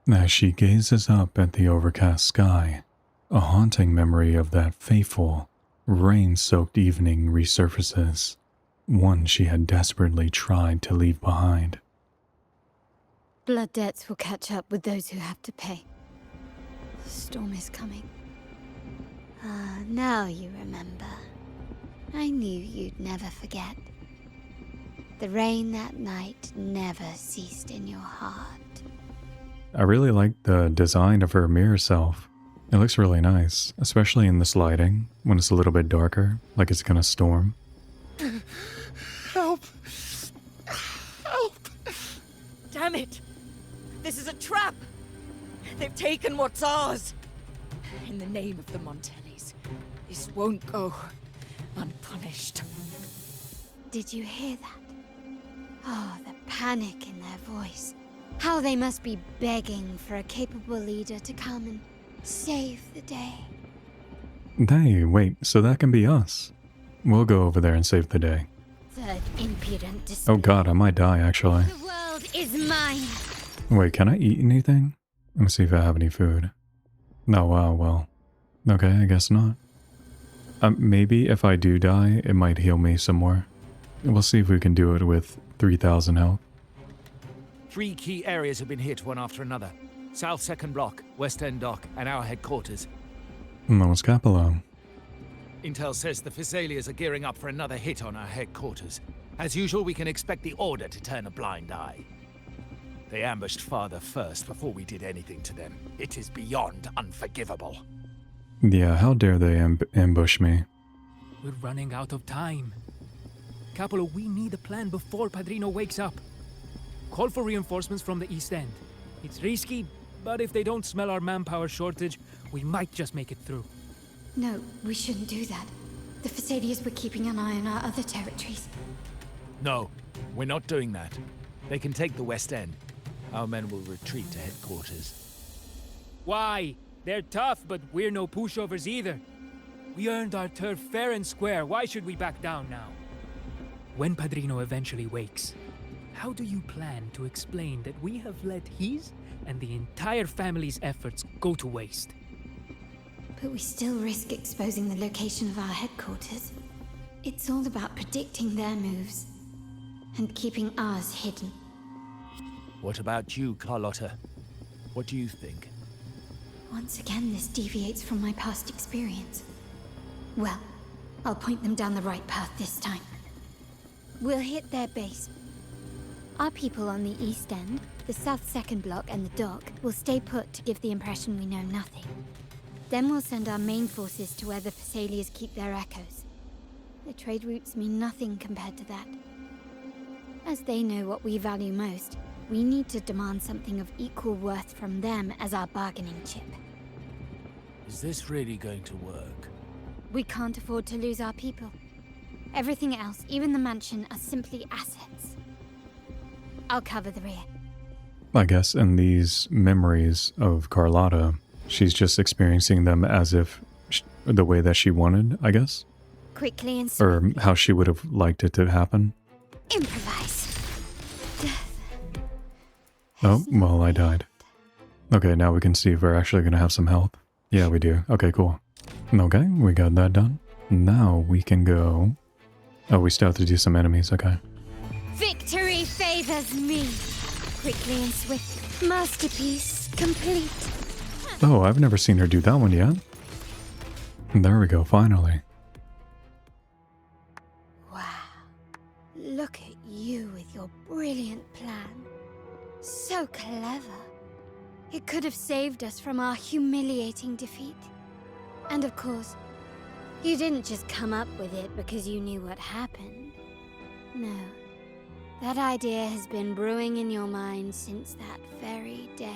Speaker 1: As she gazes up at the overcast sky, a haunting memory of that fateful, rain-soaked evening resurfaces, one she had desperately tried to leave behind.
Speaker 4: Blood debts will catch up with those who have to pay. The storm is coming. Ah, now you remember. I knew you'd never forget. The rain that night never ceased in your heart.
Speaker 1: I really like the design of her mirror self. It looks really nice, especially in this lighting, when it's a little bit darker, like it's gonna storm.
Speaker 11: Help! Help! Damn it! This is a trap! They've taken what's ours! In the name of the Montellis, this won't go unpunished.
Speaker 4: Did you hear that? Oh, the panic in their voice. How they must be begging for a capable leader to come and save the day.
Speaker 1: Hey, wait, so that can be us. We'll go over there and save the day.
Speaker 4: The impudent display.
Speaker 1: Oh god, I might die actually.
Speaker 4: The world is mine!
Speaker 1: Wait, can I eat anything? Let me see if I have any food. No, wow, well. Okay, I guess not. Maybe if I do die, it might heal me some more. We'll see if we can do it with 3,000 health.
Speaker 3: 3 key areas have been hit one after another. South 2nd Block, West End Dock, and our headquarters.
Speaker 1: No Scapolo.
Speaker 3: Intel says the Physaelias are gearing up for another hit on our headquarters. As usual, we can expect the Order to turn a blind eye. They ambushed Father first before we did anything to them. It is beyond unforgivable.
Speaker 1: Yeah, how dare they ambush me?
Speaker 9: We're running out of time. Capolo, we need a plan before Padrino wakes up. Call for reinforcements from the East End. It's risky, but if they don't smell our manpower shortage, we might just make it through.
Speaker 4: No, we shouldn't do that. The Facadias were keeping an eye on our other territories.
Speaker 3: No, we're not doing that. They can take the West End. Our men will retreat to headquarters.
Speaker 9: Why? They're tough, but we're no pushovers either. We earned our turf fair and square. Why should we back down now? When Padrino eventually wakes, how do you plan to explain that we have let his and the entire family's efforts go to waste?
Speaker 4: But we still risk exposing the location of our headquarters. It's all about predicting their moves and keeping ours hidden.
Speaker 3: What about you, Carlotta? What do you think?
Speaker 4: Once again, this deviates from my past experience. Well, I'll point them down the right path this time. We'll hit their base. Our people on the East End, the South Second Block and the dock will stay put to give the impression we know nothing. Then we'll send our main forces to where the Thessalians keep their echoes. The trade routes mean nothing compared to that. As they know what we value most, we need to demand something of equal worth from them as our bargaining chip.
Speaker 3: Is this really going to work?
Speaker 4: We can't afford to lose our people. Everything else, even the mansion, are simply assets. I'll cover the rear.
Speaker 1: I guess in these memories of Carlotta, she's just experiencing them as if the way that she wanted, I guess?
Speaker 4: Quickly and
Speaker 1: Or
Speaker 4: swiftly.
Speaker 1: how she would have liked it to happen.
Speaker 4: Improvise.
Speaker 1: Oh, well, I died. Okay, now we can see if we're actually going to have some health. Yeah, we do. Okay, cool. Okay, we got that done. Now we can go... Oh, we still have to do some enemies, okay.
Speaker 4: Victory favors me. Quickly and swiftly. Masterpiece complete.
Speaker 1: Oh, I've never seen her do that one yet. There we go, finally.
Speaker 4: Wow. Look at you with your brilliant plan. So clever. It could have saved us from our humiliating defeat. And of course, you didn't just come up with it because you knew what happened. No. That idea has been brewing in your mind since that very day.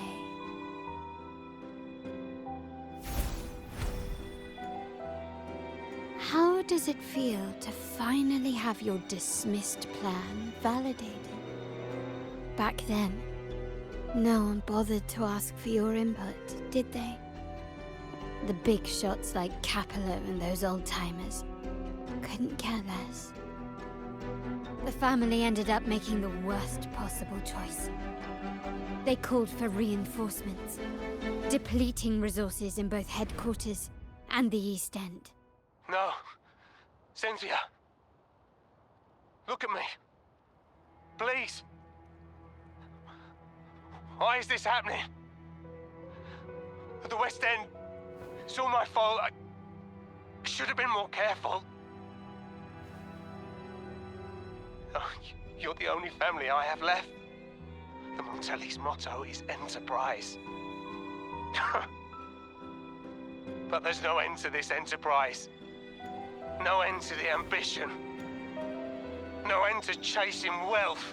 Speaker 4: How does it feel to finally have your dismissed plan validated? Back then, no one bothered to ask for your input, did they? The big shots like Capello and those old-timers couldn't care less. The family ended up making the worst possible choice. They called for reinforcements, depleting resources in both headquarters and the East End.
Speaker 8: No. Cynthia. Look at me. Please. Why is this happening? The West End. It's all my fault. I should have been more careful. Oh, you're the only family I have left. The Montelli's motto is enterprise. But there's no end to this enterprise. No end to the ambition. No end to chasing wealth.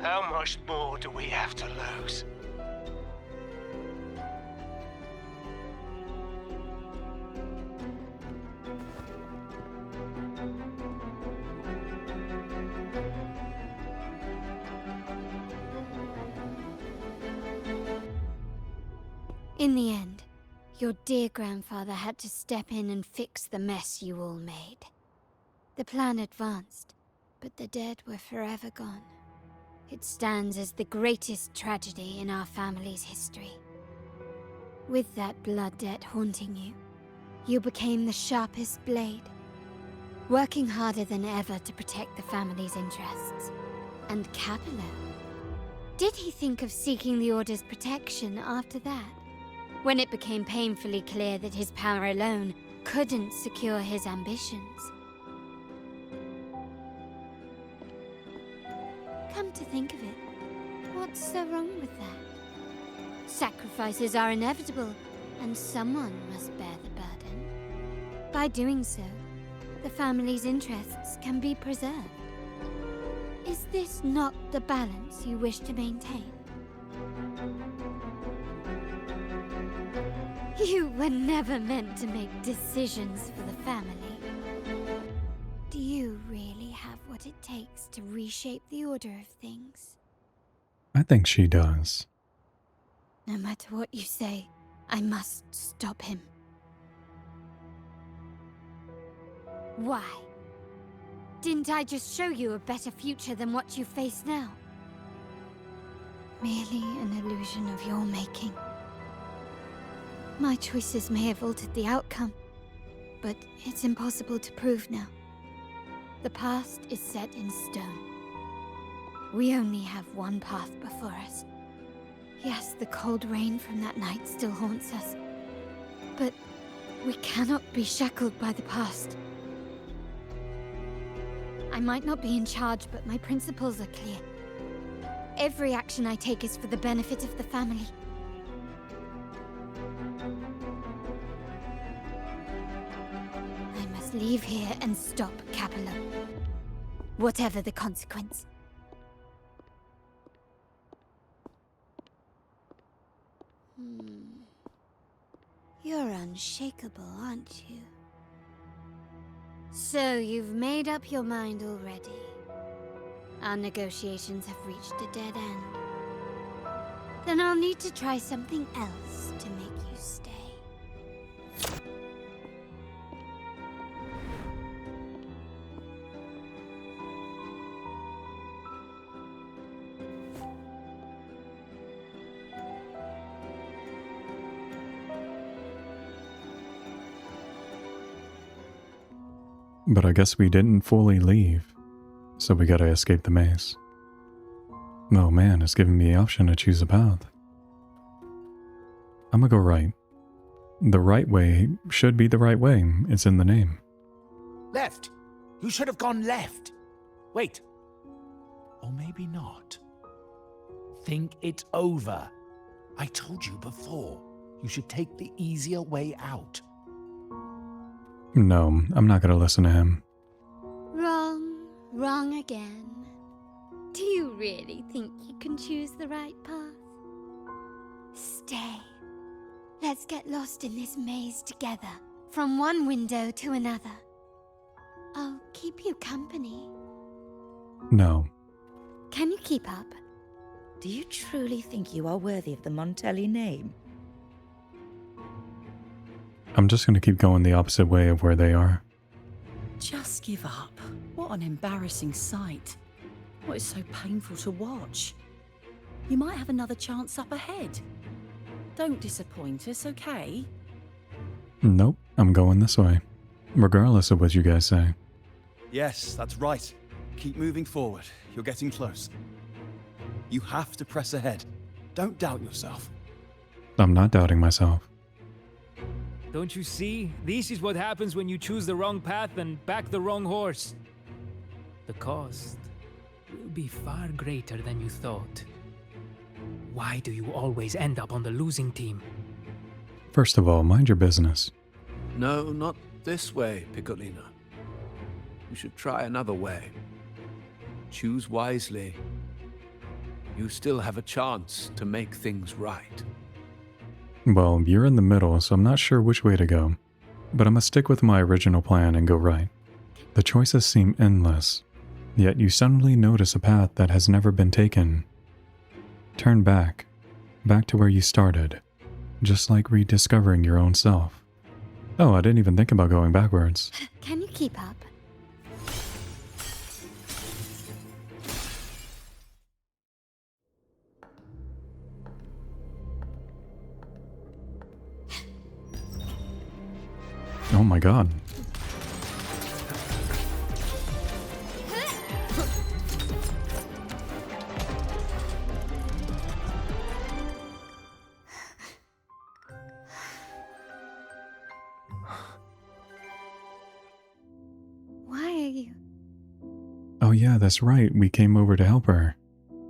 Speaker 8: How much more do we have to lose?
Speaker 4: In the end, your dear grandfather had to step in and fix the mess you all made. The plan advanced, but the dead were forever gone. It stands as the greatest tragedy in our family's history. With that blood debt haunting you, you became the sharpest blade, working harder than ever to protect the family's interests. And Capello? Did he think of seeking the Order's protection after that? When it became painfully clear that his power alone couldn't secure his ambitions. Come to think of it, What's so wrong with that? Sacrifices are inevitable, and someone must bear the burden. By doing so, the family's interests can be preserved. Is this not the balance you wish to maintain? You were never meant to make decisions for the family. Do you really have what it takes to reshape the order of things?
Speaker 1: I think she does.
Speaker 4: No matter what you say, I must stop him. Why? Didn't I just show you a better future than what you face now? Merely an illusion of your making. My choices may have altered the outcome, but it's impossible to prove now. The past is set in stone. We only have one path before us. Yes, the cold rain from that night still haunts us, but we cannot be shackled by the past. I might not be in charge, but my principles are clear. Every action I take is for the benefit of the family. I must leave here and stop Capello. Whatever the consequence. You're unshakable, aren't you? So you've made up your mind already. Our negotiations have reached a dead end. Then I'll need to try something else to make you stay.
Speaker 1: But I guess we didn't fully leave, so we gotta escape the maze. Oh man, it's giving me the option to choose a path. I'm gonna go right. The right way should be the right way. It's in the name.
Speaker 3: Left! You should have gone left! Wait. Or maybe not. Think it over. I told you before. You should take the easier way out.
Speaker 1: No, I'm not gonna listen to him.
Speaker 4: Wrong. Wrong again. Do you really think you can choose the right path? Stay. Let's get lost in this maze together, from one window to another. I'll keep you company.
Speaker 1: No.
Speaker 4: Can you keep up?
Speaker 13: Do you truly think you are worthy of the Montelli name?
Speaker 1: I'm just gonna keep going the opposite way of where they are.
Speaker 13: Just give up. What an embarrassing sight. What is so painful to watch? You might have another chance up ahead. Don't disappoint us, okay?
Speaker 1: Nope, I'm going this way. Regardless of what you guys say.
Speaker 6: Yes, that's right. Keep moving forward. You're getting close. You have to press ahead. Don't doubt yourself.
Speaker 1: I'm not doubting myself.
Speaker 7: Don't you see? This is what happens when you choose the wrong path and back the wrong horse. The cost will be far greater than you thought. Why do you always end up on the losing team?
Speaker 1: First of all, mind your business.
Speaker 5: No, not this way, Piccolino. You should try another way. Choose wisely. You still have a chance to make things right.
Speaker 1: Well, you're in the middle, so I'm not sure which way to go. But I'm gonna stick with my original plan and go right. The choices seem endless, yet you suddenly notice a path that has never been taken. Turn back to where you started, just like rediscovering your own self. Oh, I didn't even think about going backwards.
Speaker 4: Can you keep up?
Speaker 1: Oh my god.
Speaker 4: Why are you?
Speaker 1: Oh yeah, that's right. We came over to help her.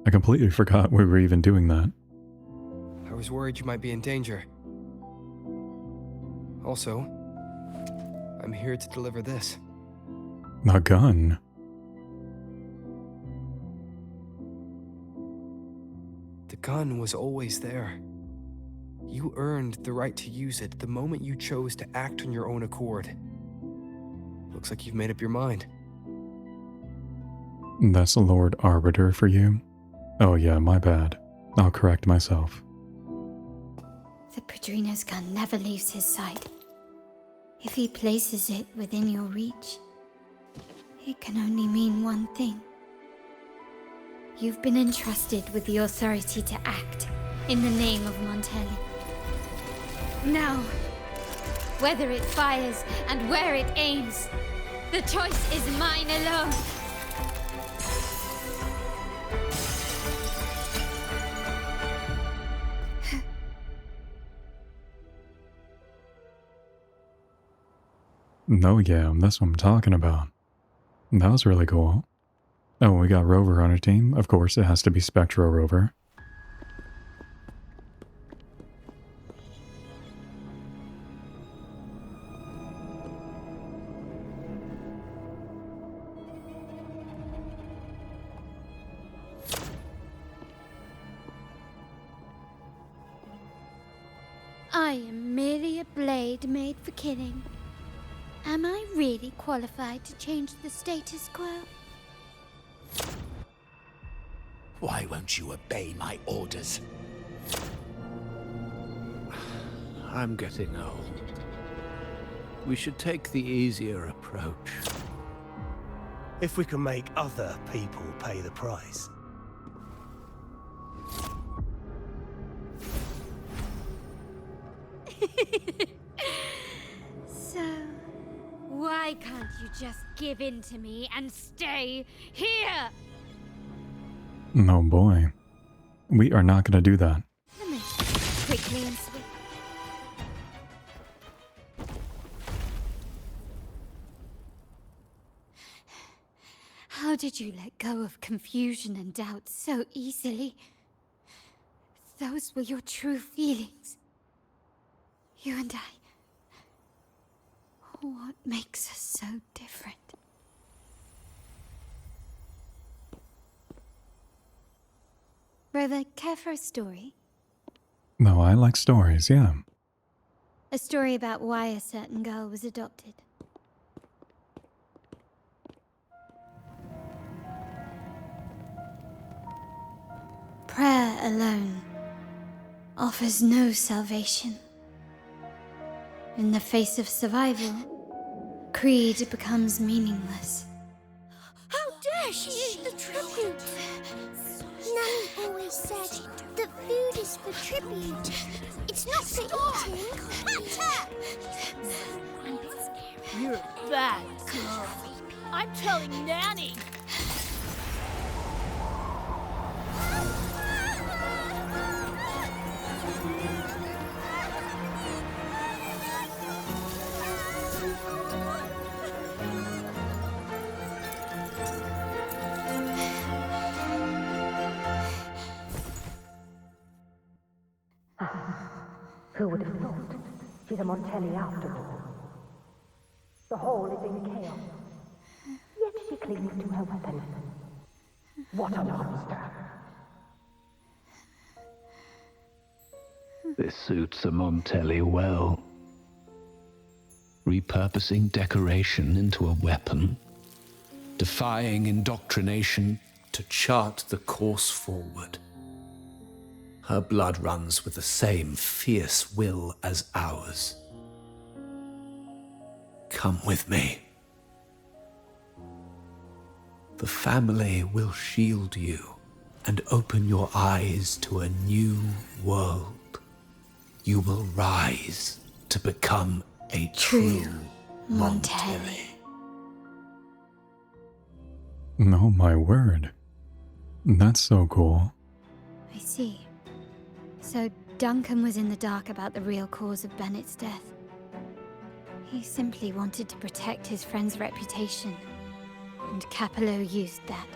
Speaker 1: I completely forgot we were even doing that.
Speaker 2: I was worried you might be in danger. Also, I'm here to deliver this.
Speaker 1: A gun?
Speaker 2: The gun was always there. You earned the right to use it the moment you chose to act on your own accord. Looks like you've made up your mind.
Speaker 1: That's Lord Arbiter for you? Oh yeah, my bad. I'll correct myself.
Speaker 4: The Padrino's gun never leaves his side. If he places it within your reach, it can only mean one thing. You've been entrusted with the authority to act in the name of Montelli. Now, whether it fires and where it aims, the choice is mine alone.
Speaker 1: No, yeah, that's what I'm talking about. That was really cool. Oh, we got Rover on our team. Of course, it has to be Spectro Rover.
Speaker 4: I am merely a blade made for killing. Am I really qualified to change the status quo?
Speaker 17: Why won't you obey my orders?
Speaker 5: I'm getting old. We should take the easier approach.
Speaker 8: If we can make other people pay the price.
Speaker 4: So, why can't you just give in to me and stay here?
Speaker 1: Oh boy. We are not going to do that.
Speaker 4: Quickly and swiftly. How did you let go of confusion and doubt so easily? Those were your true feelings. You and I. What makes us so different? Rover, care for a story?
Speaker 1: No, I like stories, yeah.
Speaker 4: A story about why a certain girl was adopted. Prayer alone offers no salvation. In the face of survival, creed becomes meaningless.
Speaker 10: How dare she eat the tribute? Nanny always said that food is for tribute. It's not for eating.
Speaker 12: You're a bad girl. I'm telling Nanny.
Speaker 23: Who would have thought? She's a Montelli after all. The hall is in chaos. Yet she clings to her weapon. What a monster!
Speaker 16: This suits a Montelli well. Repurposing decoration into a weapon,
Speaker 5: defying indoctrination to chart the course forward. Her blood runs with the same fierce will as ours. Come with me. The family will shield you and open your eyes to a new world. You will rise to become a true Montelli.
Speaker 1: Oh my word. That's so cool.
Speaker 4: I see. So Duncan was in the dark about the real cause of Bennett's death. He simply wanted to protect his friend's reputation, and Capello used that.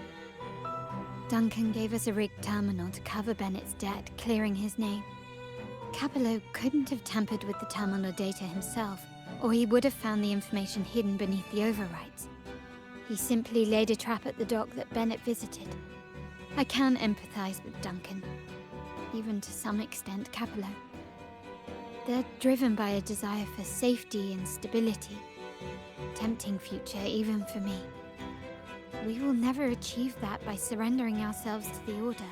Speaker 4: Duncan gave us a rigged terminal to cover Bennett's debt, clearing his name. Capello couldn't have tampered with the terminal data himself, or he would have found the information hidden beneath the overwrites. He simply laid a trap at the dock that Bennett visited. I can empathize with Duncan, even to some extent Capello. They're driven by a desire for safety and stability. Tempting future even for me. We will never achieve that by surrendering ourselves to the Order.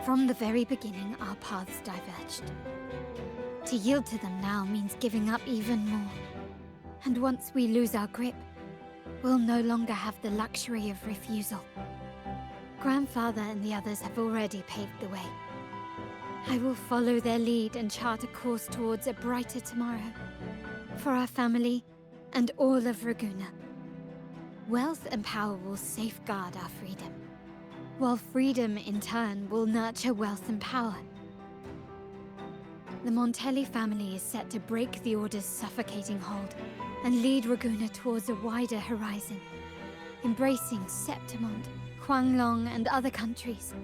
Speaker 4: From the very beginning, our paths diverged. To yield to them now means giving up even more. And once we lose our grip, we'll no longer have the luxury of refusal. Grandfather and the others have already paved the way. I will follow their lead and chart a course towards a brighter tomorrow. For our family and all of Raguena. Wealth and power will safeguard our freedom, while freedom in turn will nurture wealth and power. The Montelli family is set to break the Order's suffocating hold and lead Raguena towards a wider horizon, embracing Septimont, Huanglong, and other countries.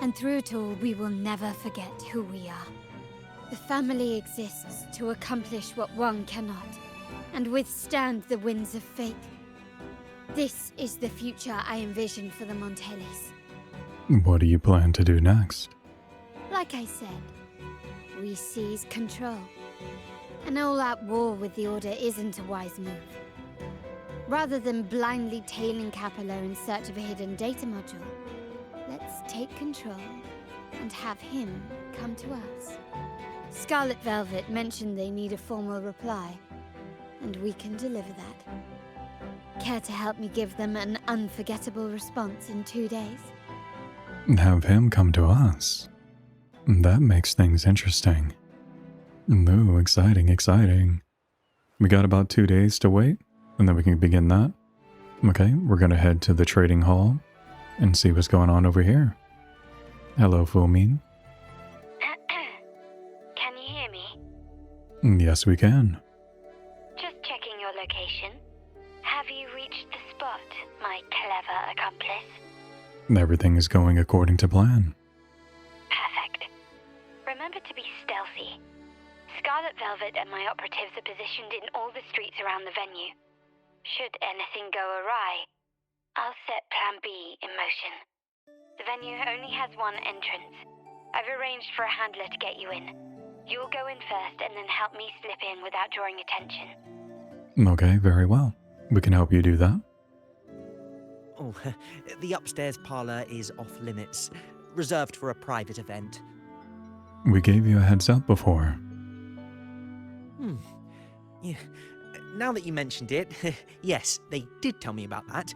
Speaker 4: And through it all, we will never forget who we are. The family exists to accomplish what one cannot, and withstand the winds of fate. This is the future I envision for the Montellis.
Speaker 1: What do you plan to do next?
Speaker 4: Like I said, we seize control. An all-out war with the Order isn't a wise move. Rather than blindly tailing Capello in search of a hidden data module, let's take control and have him come to us. Scarlet Velvet mentioned they need a formal reply, and we can deliver that. Care to help me give them an unforgettable response in 2 days?
Speaker 1: Have him come to us? That makes things interesting. Ooh, exciting, exciting. We got about 2 days to wait, and then we can begin that. Okay, we're gonna head to the trading hall and see what's going on over here. Hello, Fulmin.
Speaker 4: Can you hear me?
Speaker 1: Yes, we can.
Speaker 4: Just checking your location. Have you reached the spot, my clever accomplice?
Speaker 1: Everything is going according to plan.
Speaker 4: Perfect. Remember to be stealthy. Scarlet Velvet and my operatives are positioned in all the streets around the venue. Should anything go awry, I'll set Plan B in motion. The venue only has one entrance. I've arranged for a handler to get you in. You'll go in first and then help me slip in without drawing attention.
Speaker 1: Okay, very well. We can help you do that.
Speaker 11: Oh, the upstairs parlor is off limits, reserved for a private event.
Speaker 1: We gave you a heads up before.
Speaker 11: Yeah. Now that you mentioned it, yes, they did tell me about that.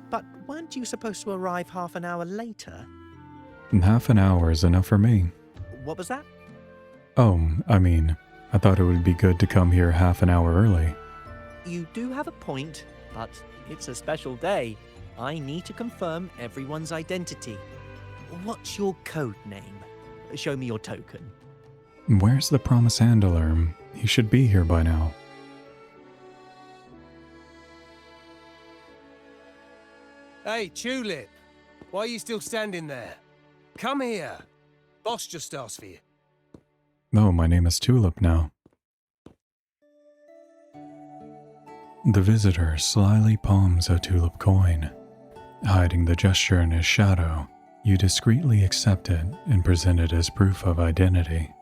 Speaker 11: But weren't you supposed to arrive half an hour later?
Speaker 1: Half an hour is enough for me.
Speaker 11: What was that?
Speaker 1: Oh, I thought it would be good to come here half an hour early.
Speaker 11: You do have a point, but it's a special day. I need to confirm everyone's identity. What's your code name? Show me your token.
Speaker 1: Where's the promise handler? He should be here by now.
Speaker 8: Hey, Tulip. Why are you still standing there? Come here. Boss just asked for you.
Speaker 1: Oh, my name is Tulip now. The visitor slyly palms a tulip coin. Hiding the gesture in his shadow, you discreetly accept it and present it as proof of identity.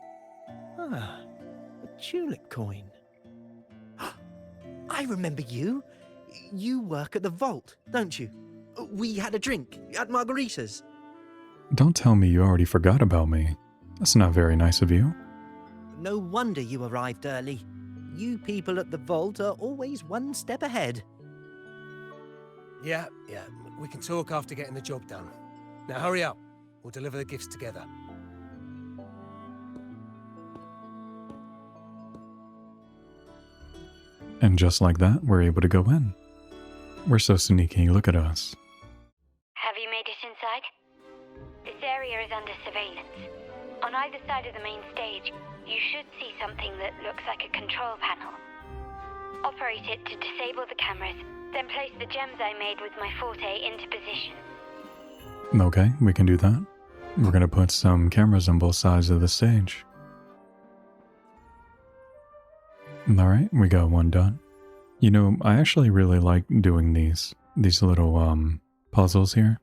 Speaker 11: Ah, a tulip coin. I remember you. You work at the vault, don't you? We had a drink at Margarita's.
Speaker 1: Don't tell me you already forgot about me. That's not very nice of you.
Speaker 11: No wonder you arrived early. You people at the vault are always one step ahead.
Speaker 8: Yeah, we can talk after getting the job done. Now hurry up. We'll deliver the gifts together.
Speaker 1: And just like that, we're able to go in. We're so sneaky, look at us.
Speaker 4: Have you made it inside? This area is under surveillance. On either side of the main stage, you should see something that looks like a control panel. Operate it to disable the cameras, then place the gems I made with my forte into position.
Speaker 1: Okay, we can do that. We're gonna put some cameras on both sides of the stage. Alright, we got one done. You know, I actually really like doing these little, puzzles here.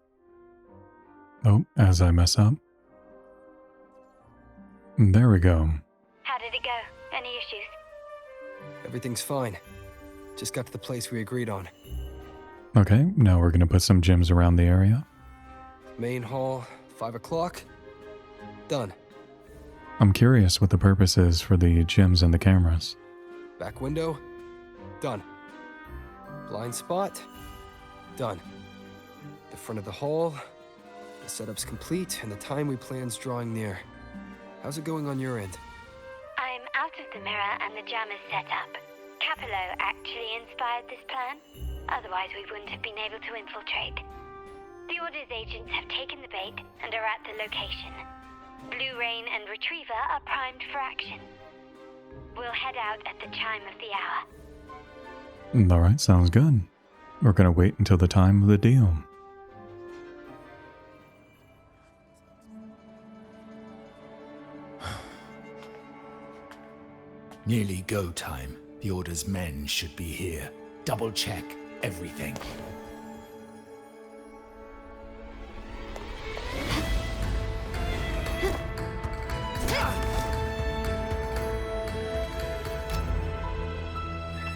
Speaker 1: Oh, as I mess up. There we go.
Speaker 4: How did it go? Any issues?
Speaker 2: Everything's fine. Just got to the place we agreed on.
Speaker 1: Okay, now we're gonna put some gems around the area.
Speaker 2: Main hall, 5 o'clock. Done.
Speaker 1: I'm curious what the purpose is for the gems and the cameras.
Speaker 2: Back window. Done. Blind spot. Done. The front of the hall. The setup's complete, and the time we plan's drawing near. How's it going on your end?
Speaker 4: I'm out of the mirror and the jam is set up. Capello actually inspired this plan. Otherwise, we wouldn't have been able to infiltrate. The Order's agents have taken the bait and are at the location. Blue Rain and Retriever are primed for action. We'll head out at the chime of the hour.
Speaker 1: Alright, sounds good. We're gonna wait until the time of the deal.
Speaker 3: Nearly go time. The Order's men should be here. Double check everything.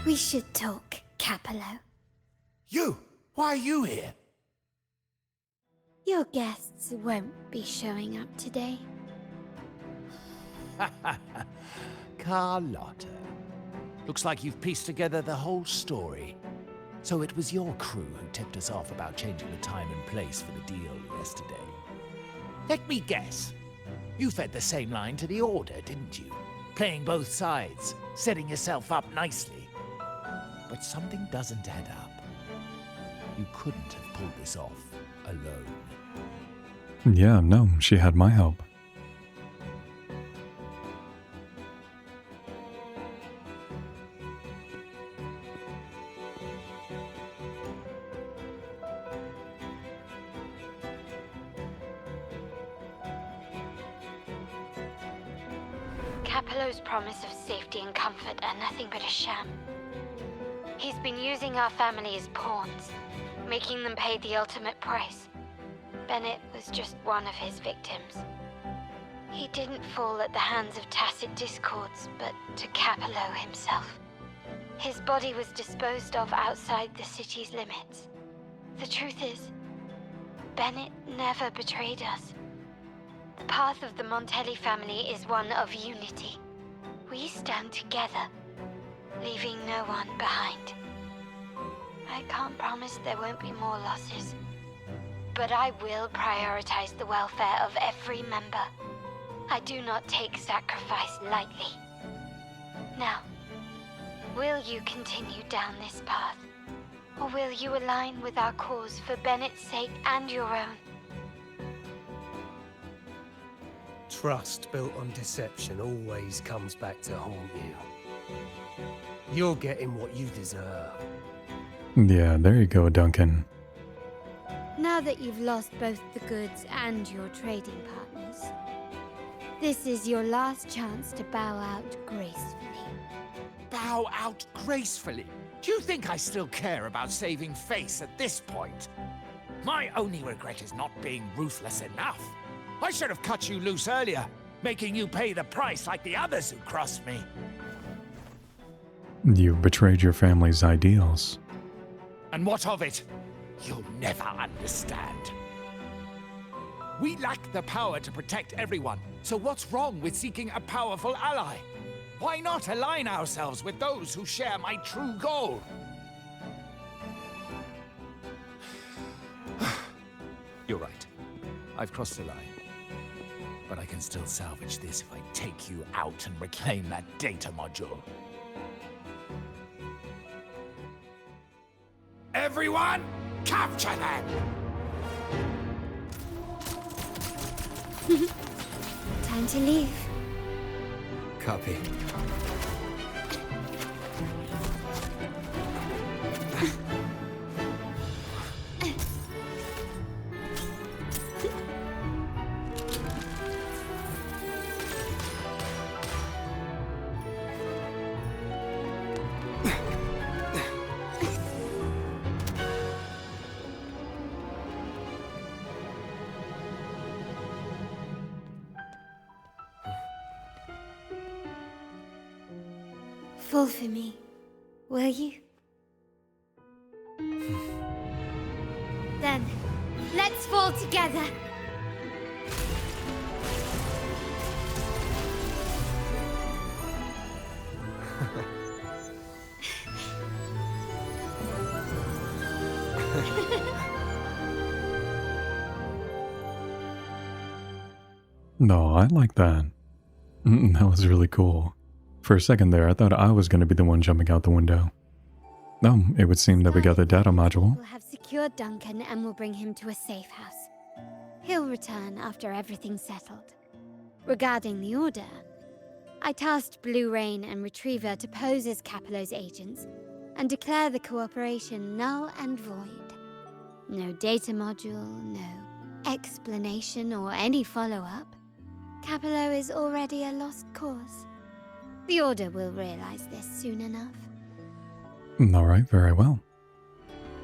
Speaker 4: We should talk, Capello.
Speaker 3: You! Why are you here?
Speaker 4: Your guests won't be showing up today.
Speaker 3: Carlotta. Looks like you've pieced together the whole story. So it was your crew who tipped us off about changing the time and place for the deal yesterday. Let me guess. You fed the same line to the Order, didn't you? Playing both sides, setting yourself up nicely. But something doesn't add up. You couldn't have pulled this off alone.
Speaker 1: Yeah, no, she had my help.
Speaker 4: Capello's promise of safety and comfort are nothing but a sham. He's been using our family as pawns, making them pay the ultimate price. Bennett was just one of his victims. He didn't fall at the hands of tacit discords, but to Capello himself. His body was disposed of outside the city's limits. The truth is, Bennett never betrayed us. The path of the Montelli family is one of unity. We stand together, leaving no one behind. I can't promise there won't be more losses, but I will prioritize the welfare of every member. I do not take sacrifice lightly. Now, will you continue down this path? Or will you align with our cause for Bennett's sake and your own?
Speaker 8: Trust built on deception always comes back to haunt you. You're getting what you deserve.
Speaker 1: Yeah, there you go, Duncan.
Speaker 4: Now that you've lost both the goods and your trading partners, this is your last chance to bow out gracefully.
Speaker 3: Bow out gracefully? Do you think I still care about saving face at this point? My only regret is not being ruthless enough. I should have cut you loose earlier, making you pay the price like the others who crossed me.
Speaker 1: You betrayed your family's ideals.
Speaker 3: And what of it? You'll never understand. We lack the power to protect everyone, so what's wrong with seeking a powerful ally? Why not align ourselves with those who share my true goal? You're right. I've crossed the line. But I can still salvage this if I take you out and reclaim that data module. Everyone, capture them!
Speaker 4: Time to leave.
Speaker 2: Copy.
Speaker 4: fall for me, will you? Then, let's fall together.
Speaker 1: No, I like that. That was really cool. For a second there, I thought I was going to be the one jumping out the window. No, it would seem that we got the data module.
Speaker 4: We'll have secured Duncan and we'll bring him to a safe house. He'll return after everything's settled. Regarding the order, I tasked Blue Rain and Retriever to pose as Capello's agents and declare the cooperation null and void. No data module, no explanation or any follow-up. Capello is already a lost cause. The Order will realize this soon enough.
Speaker 1: Alright, very well.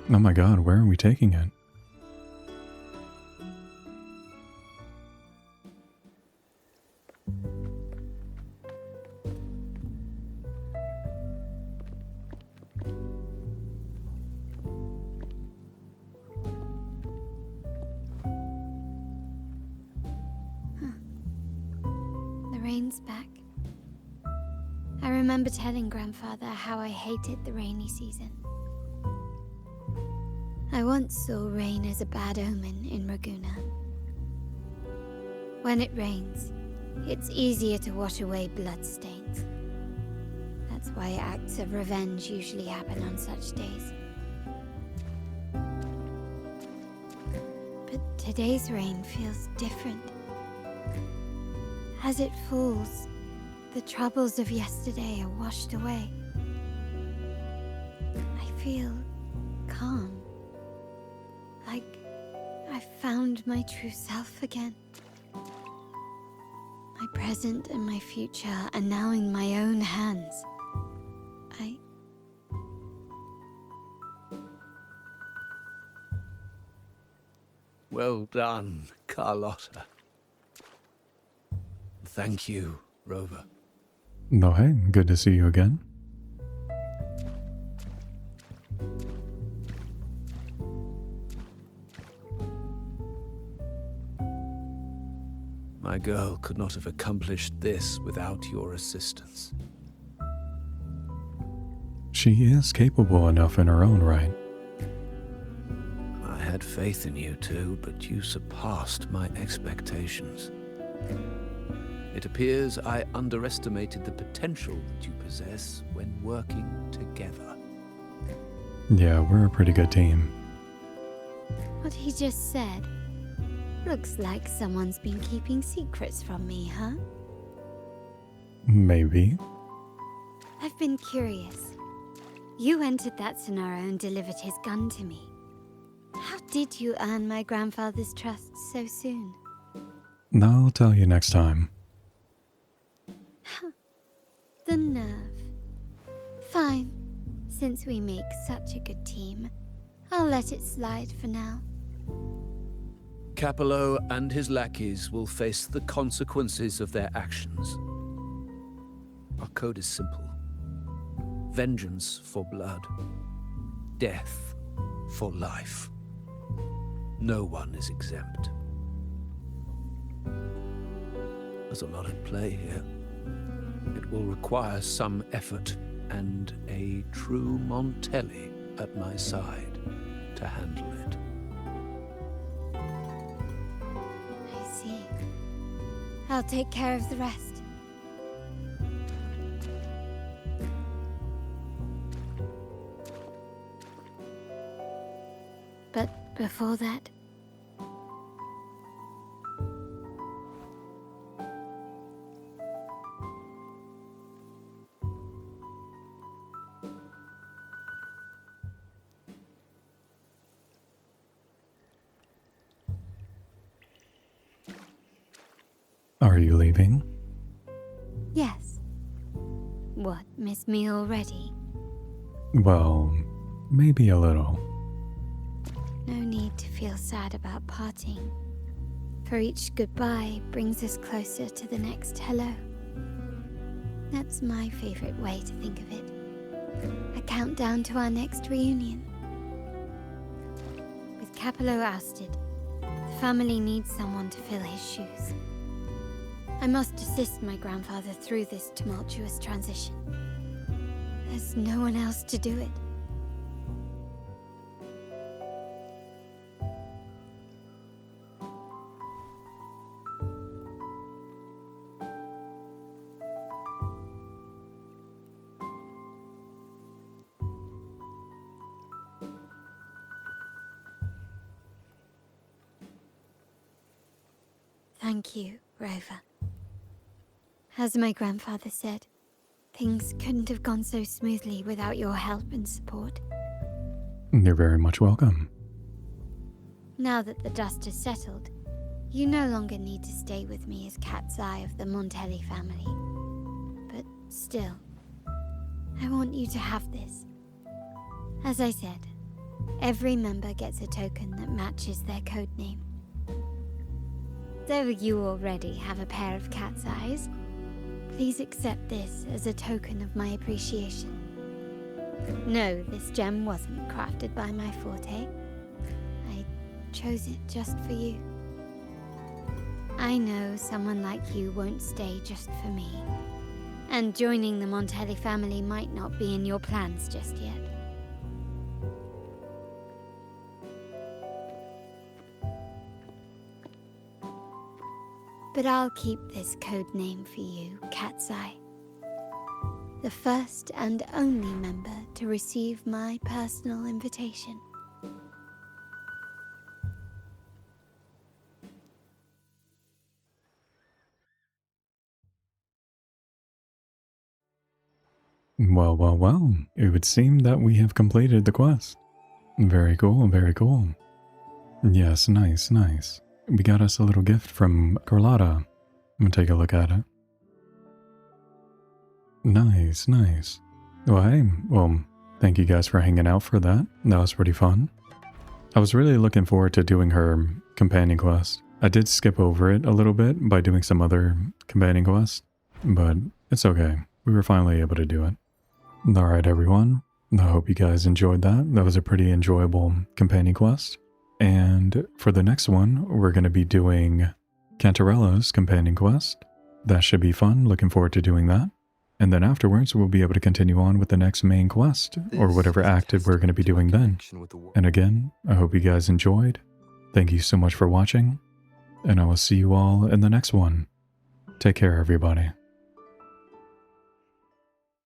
Speaker 1: Oh my god, where are we taking it?
Speaker 4: The rain's back. I remember telling Grandfather how I hated the rainy season. I once saw rain as a bad omen in Raguna. When it rains, it's easier to wash away bloodstains. That's why acts of revenge usually happen on such days. But today's rain feels different. As it falls, the troubles of yesterday are washed away. I feel calm. Like I've found my true self again. My present and my future are now in my own hands.
Speaker 5: Well done, Carlotta. Thank you, Rover.
Speaker 1: No, hey, good to see you again.
Speaker 5: My girl could not have accomplished this without your assistance.
Speaker 1: She is capable enough in her own right.
Speaker 5: I had faith in you too, but you surpassed my expectations. It appears I underestimated the potential that you possess when working together.
Speaker 1: Yeah, we're a pretty good team.
Speaker 4: What he just said. Looks like someone's been keeping secrets from me, huh?
Speaker 1: Maybe.
Speaker 4: I've been curious. You entered that scenario and delivered his gun to me. How did you earn my grandfather's trust so soon?
Speaker 1: I'll tell you next time.
Speaker 4: The nerve. Fine. Since we make such a good team, I'll let it slide for now.
Speaker 5: Capello and his lackeys will face the consequences of their actions. Our code is simple. Vengeance for blood. Death for life. No one is exempt. There's a lot at play here. It will require some effort and a true Montelli at my side to handle it.
Speaker 4: I see. I'll take care of the rest. But before that...
Speaker 1: Are you leaving?
Speaker 4: Yes. What, miss me already?
Speaker 1: Well, maybe a little.
Speaker 4: No need to feel sad about parting. For each goodbye brings us closer to the next hello. That's my favorite way to think of it. A countdown to our next reunion. With Capello ousted, the family needs someone to fill his shoes. I must assist my grandfather through this tumultuous transition. There's no one else to do it. Thank you, Rover. As my grandfather said, things couldn't have gone so smoothly without your help and support.
Speaker 1: You're very much welcome.
Speaker 4: Now that the dust has settled, you no longer need to stay with me as Cat's Eye of the Montelli family. But still, I want you to have this. As I said, every member gets a token that matches their codename. Though you already have a pair of cat's eyes, please accept this as a token of my appreciation. No, this gem wasn't crafted by my forte. I chose it just for you. I know someone like you won't stay just for me, and joining the Montelli family might not be in your plans just yet. But I'll keep this code name for you, Cat's Eye. The first and only member to receive my personal invitation.
Speaker 1: Well, well, well. It would seem that we have completed the quest. Very cool, very cool. Yes, nice, nice. We got us a little gift from Carlotta. I'm gonna take a look at it. Nice, nice. Well, hey, thank you guys for hanging out for that. That was pretty fun. I was really looking forward to doing her companion quest. I did skip over it a little bit by doing some other companion quest, but it's okay. We were finally able to do it. Alright everyone, I hope you guys enjoyed that. That was a pretty enjoyable companion quest. And for the next one, we're going to be doing Cantarella's companion quest. That should be fun, looking forward to doing that. And then afterwards, we'll be able to continue on with the next main quest, or whatever active we're going to be doing then. And again, I hope you guys enjoyed. Thank you so much for watching, and I will see you all in the next one. Take care, everybody.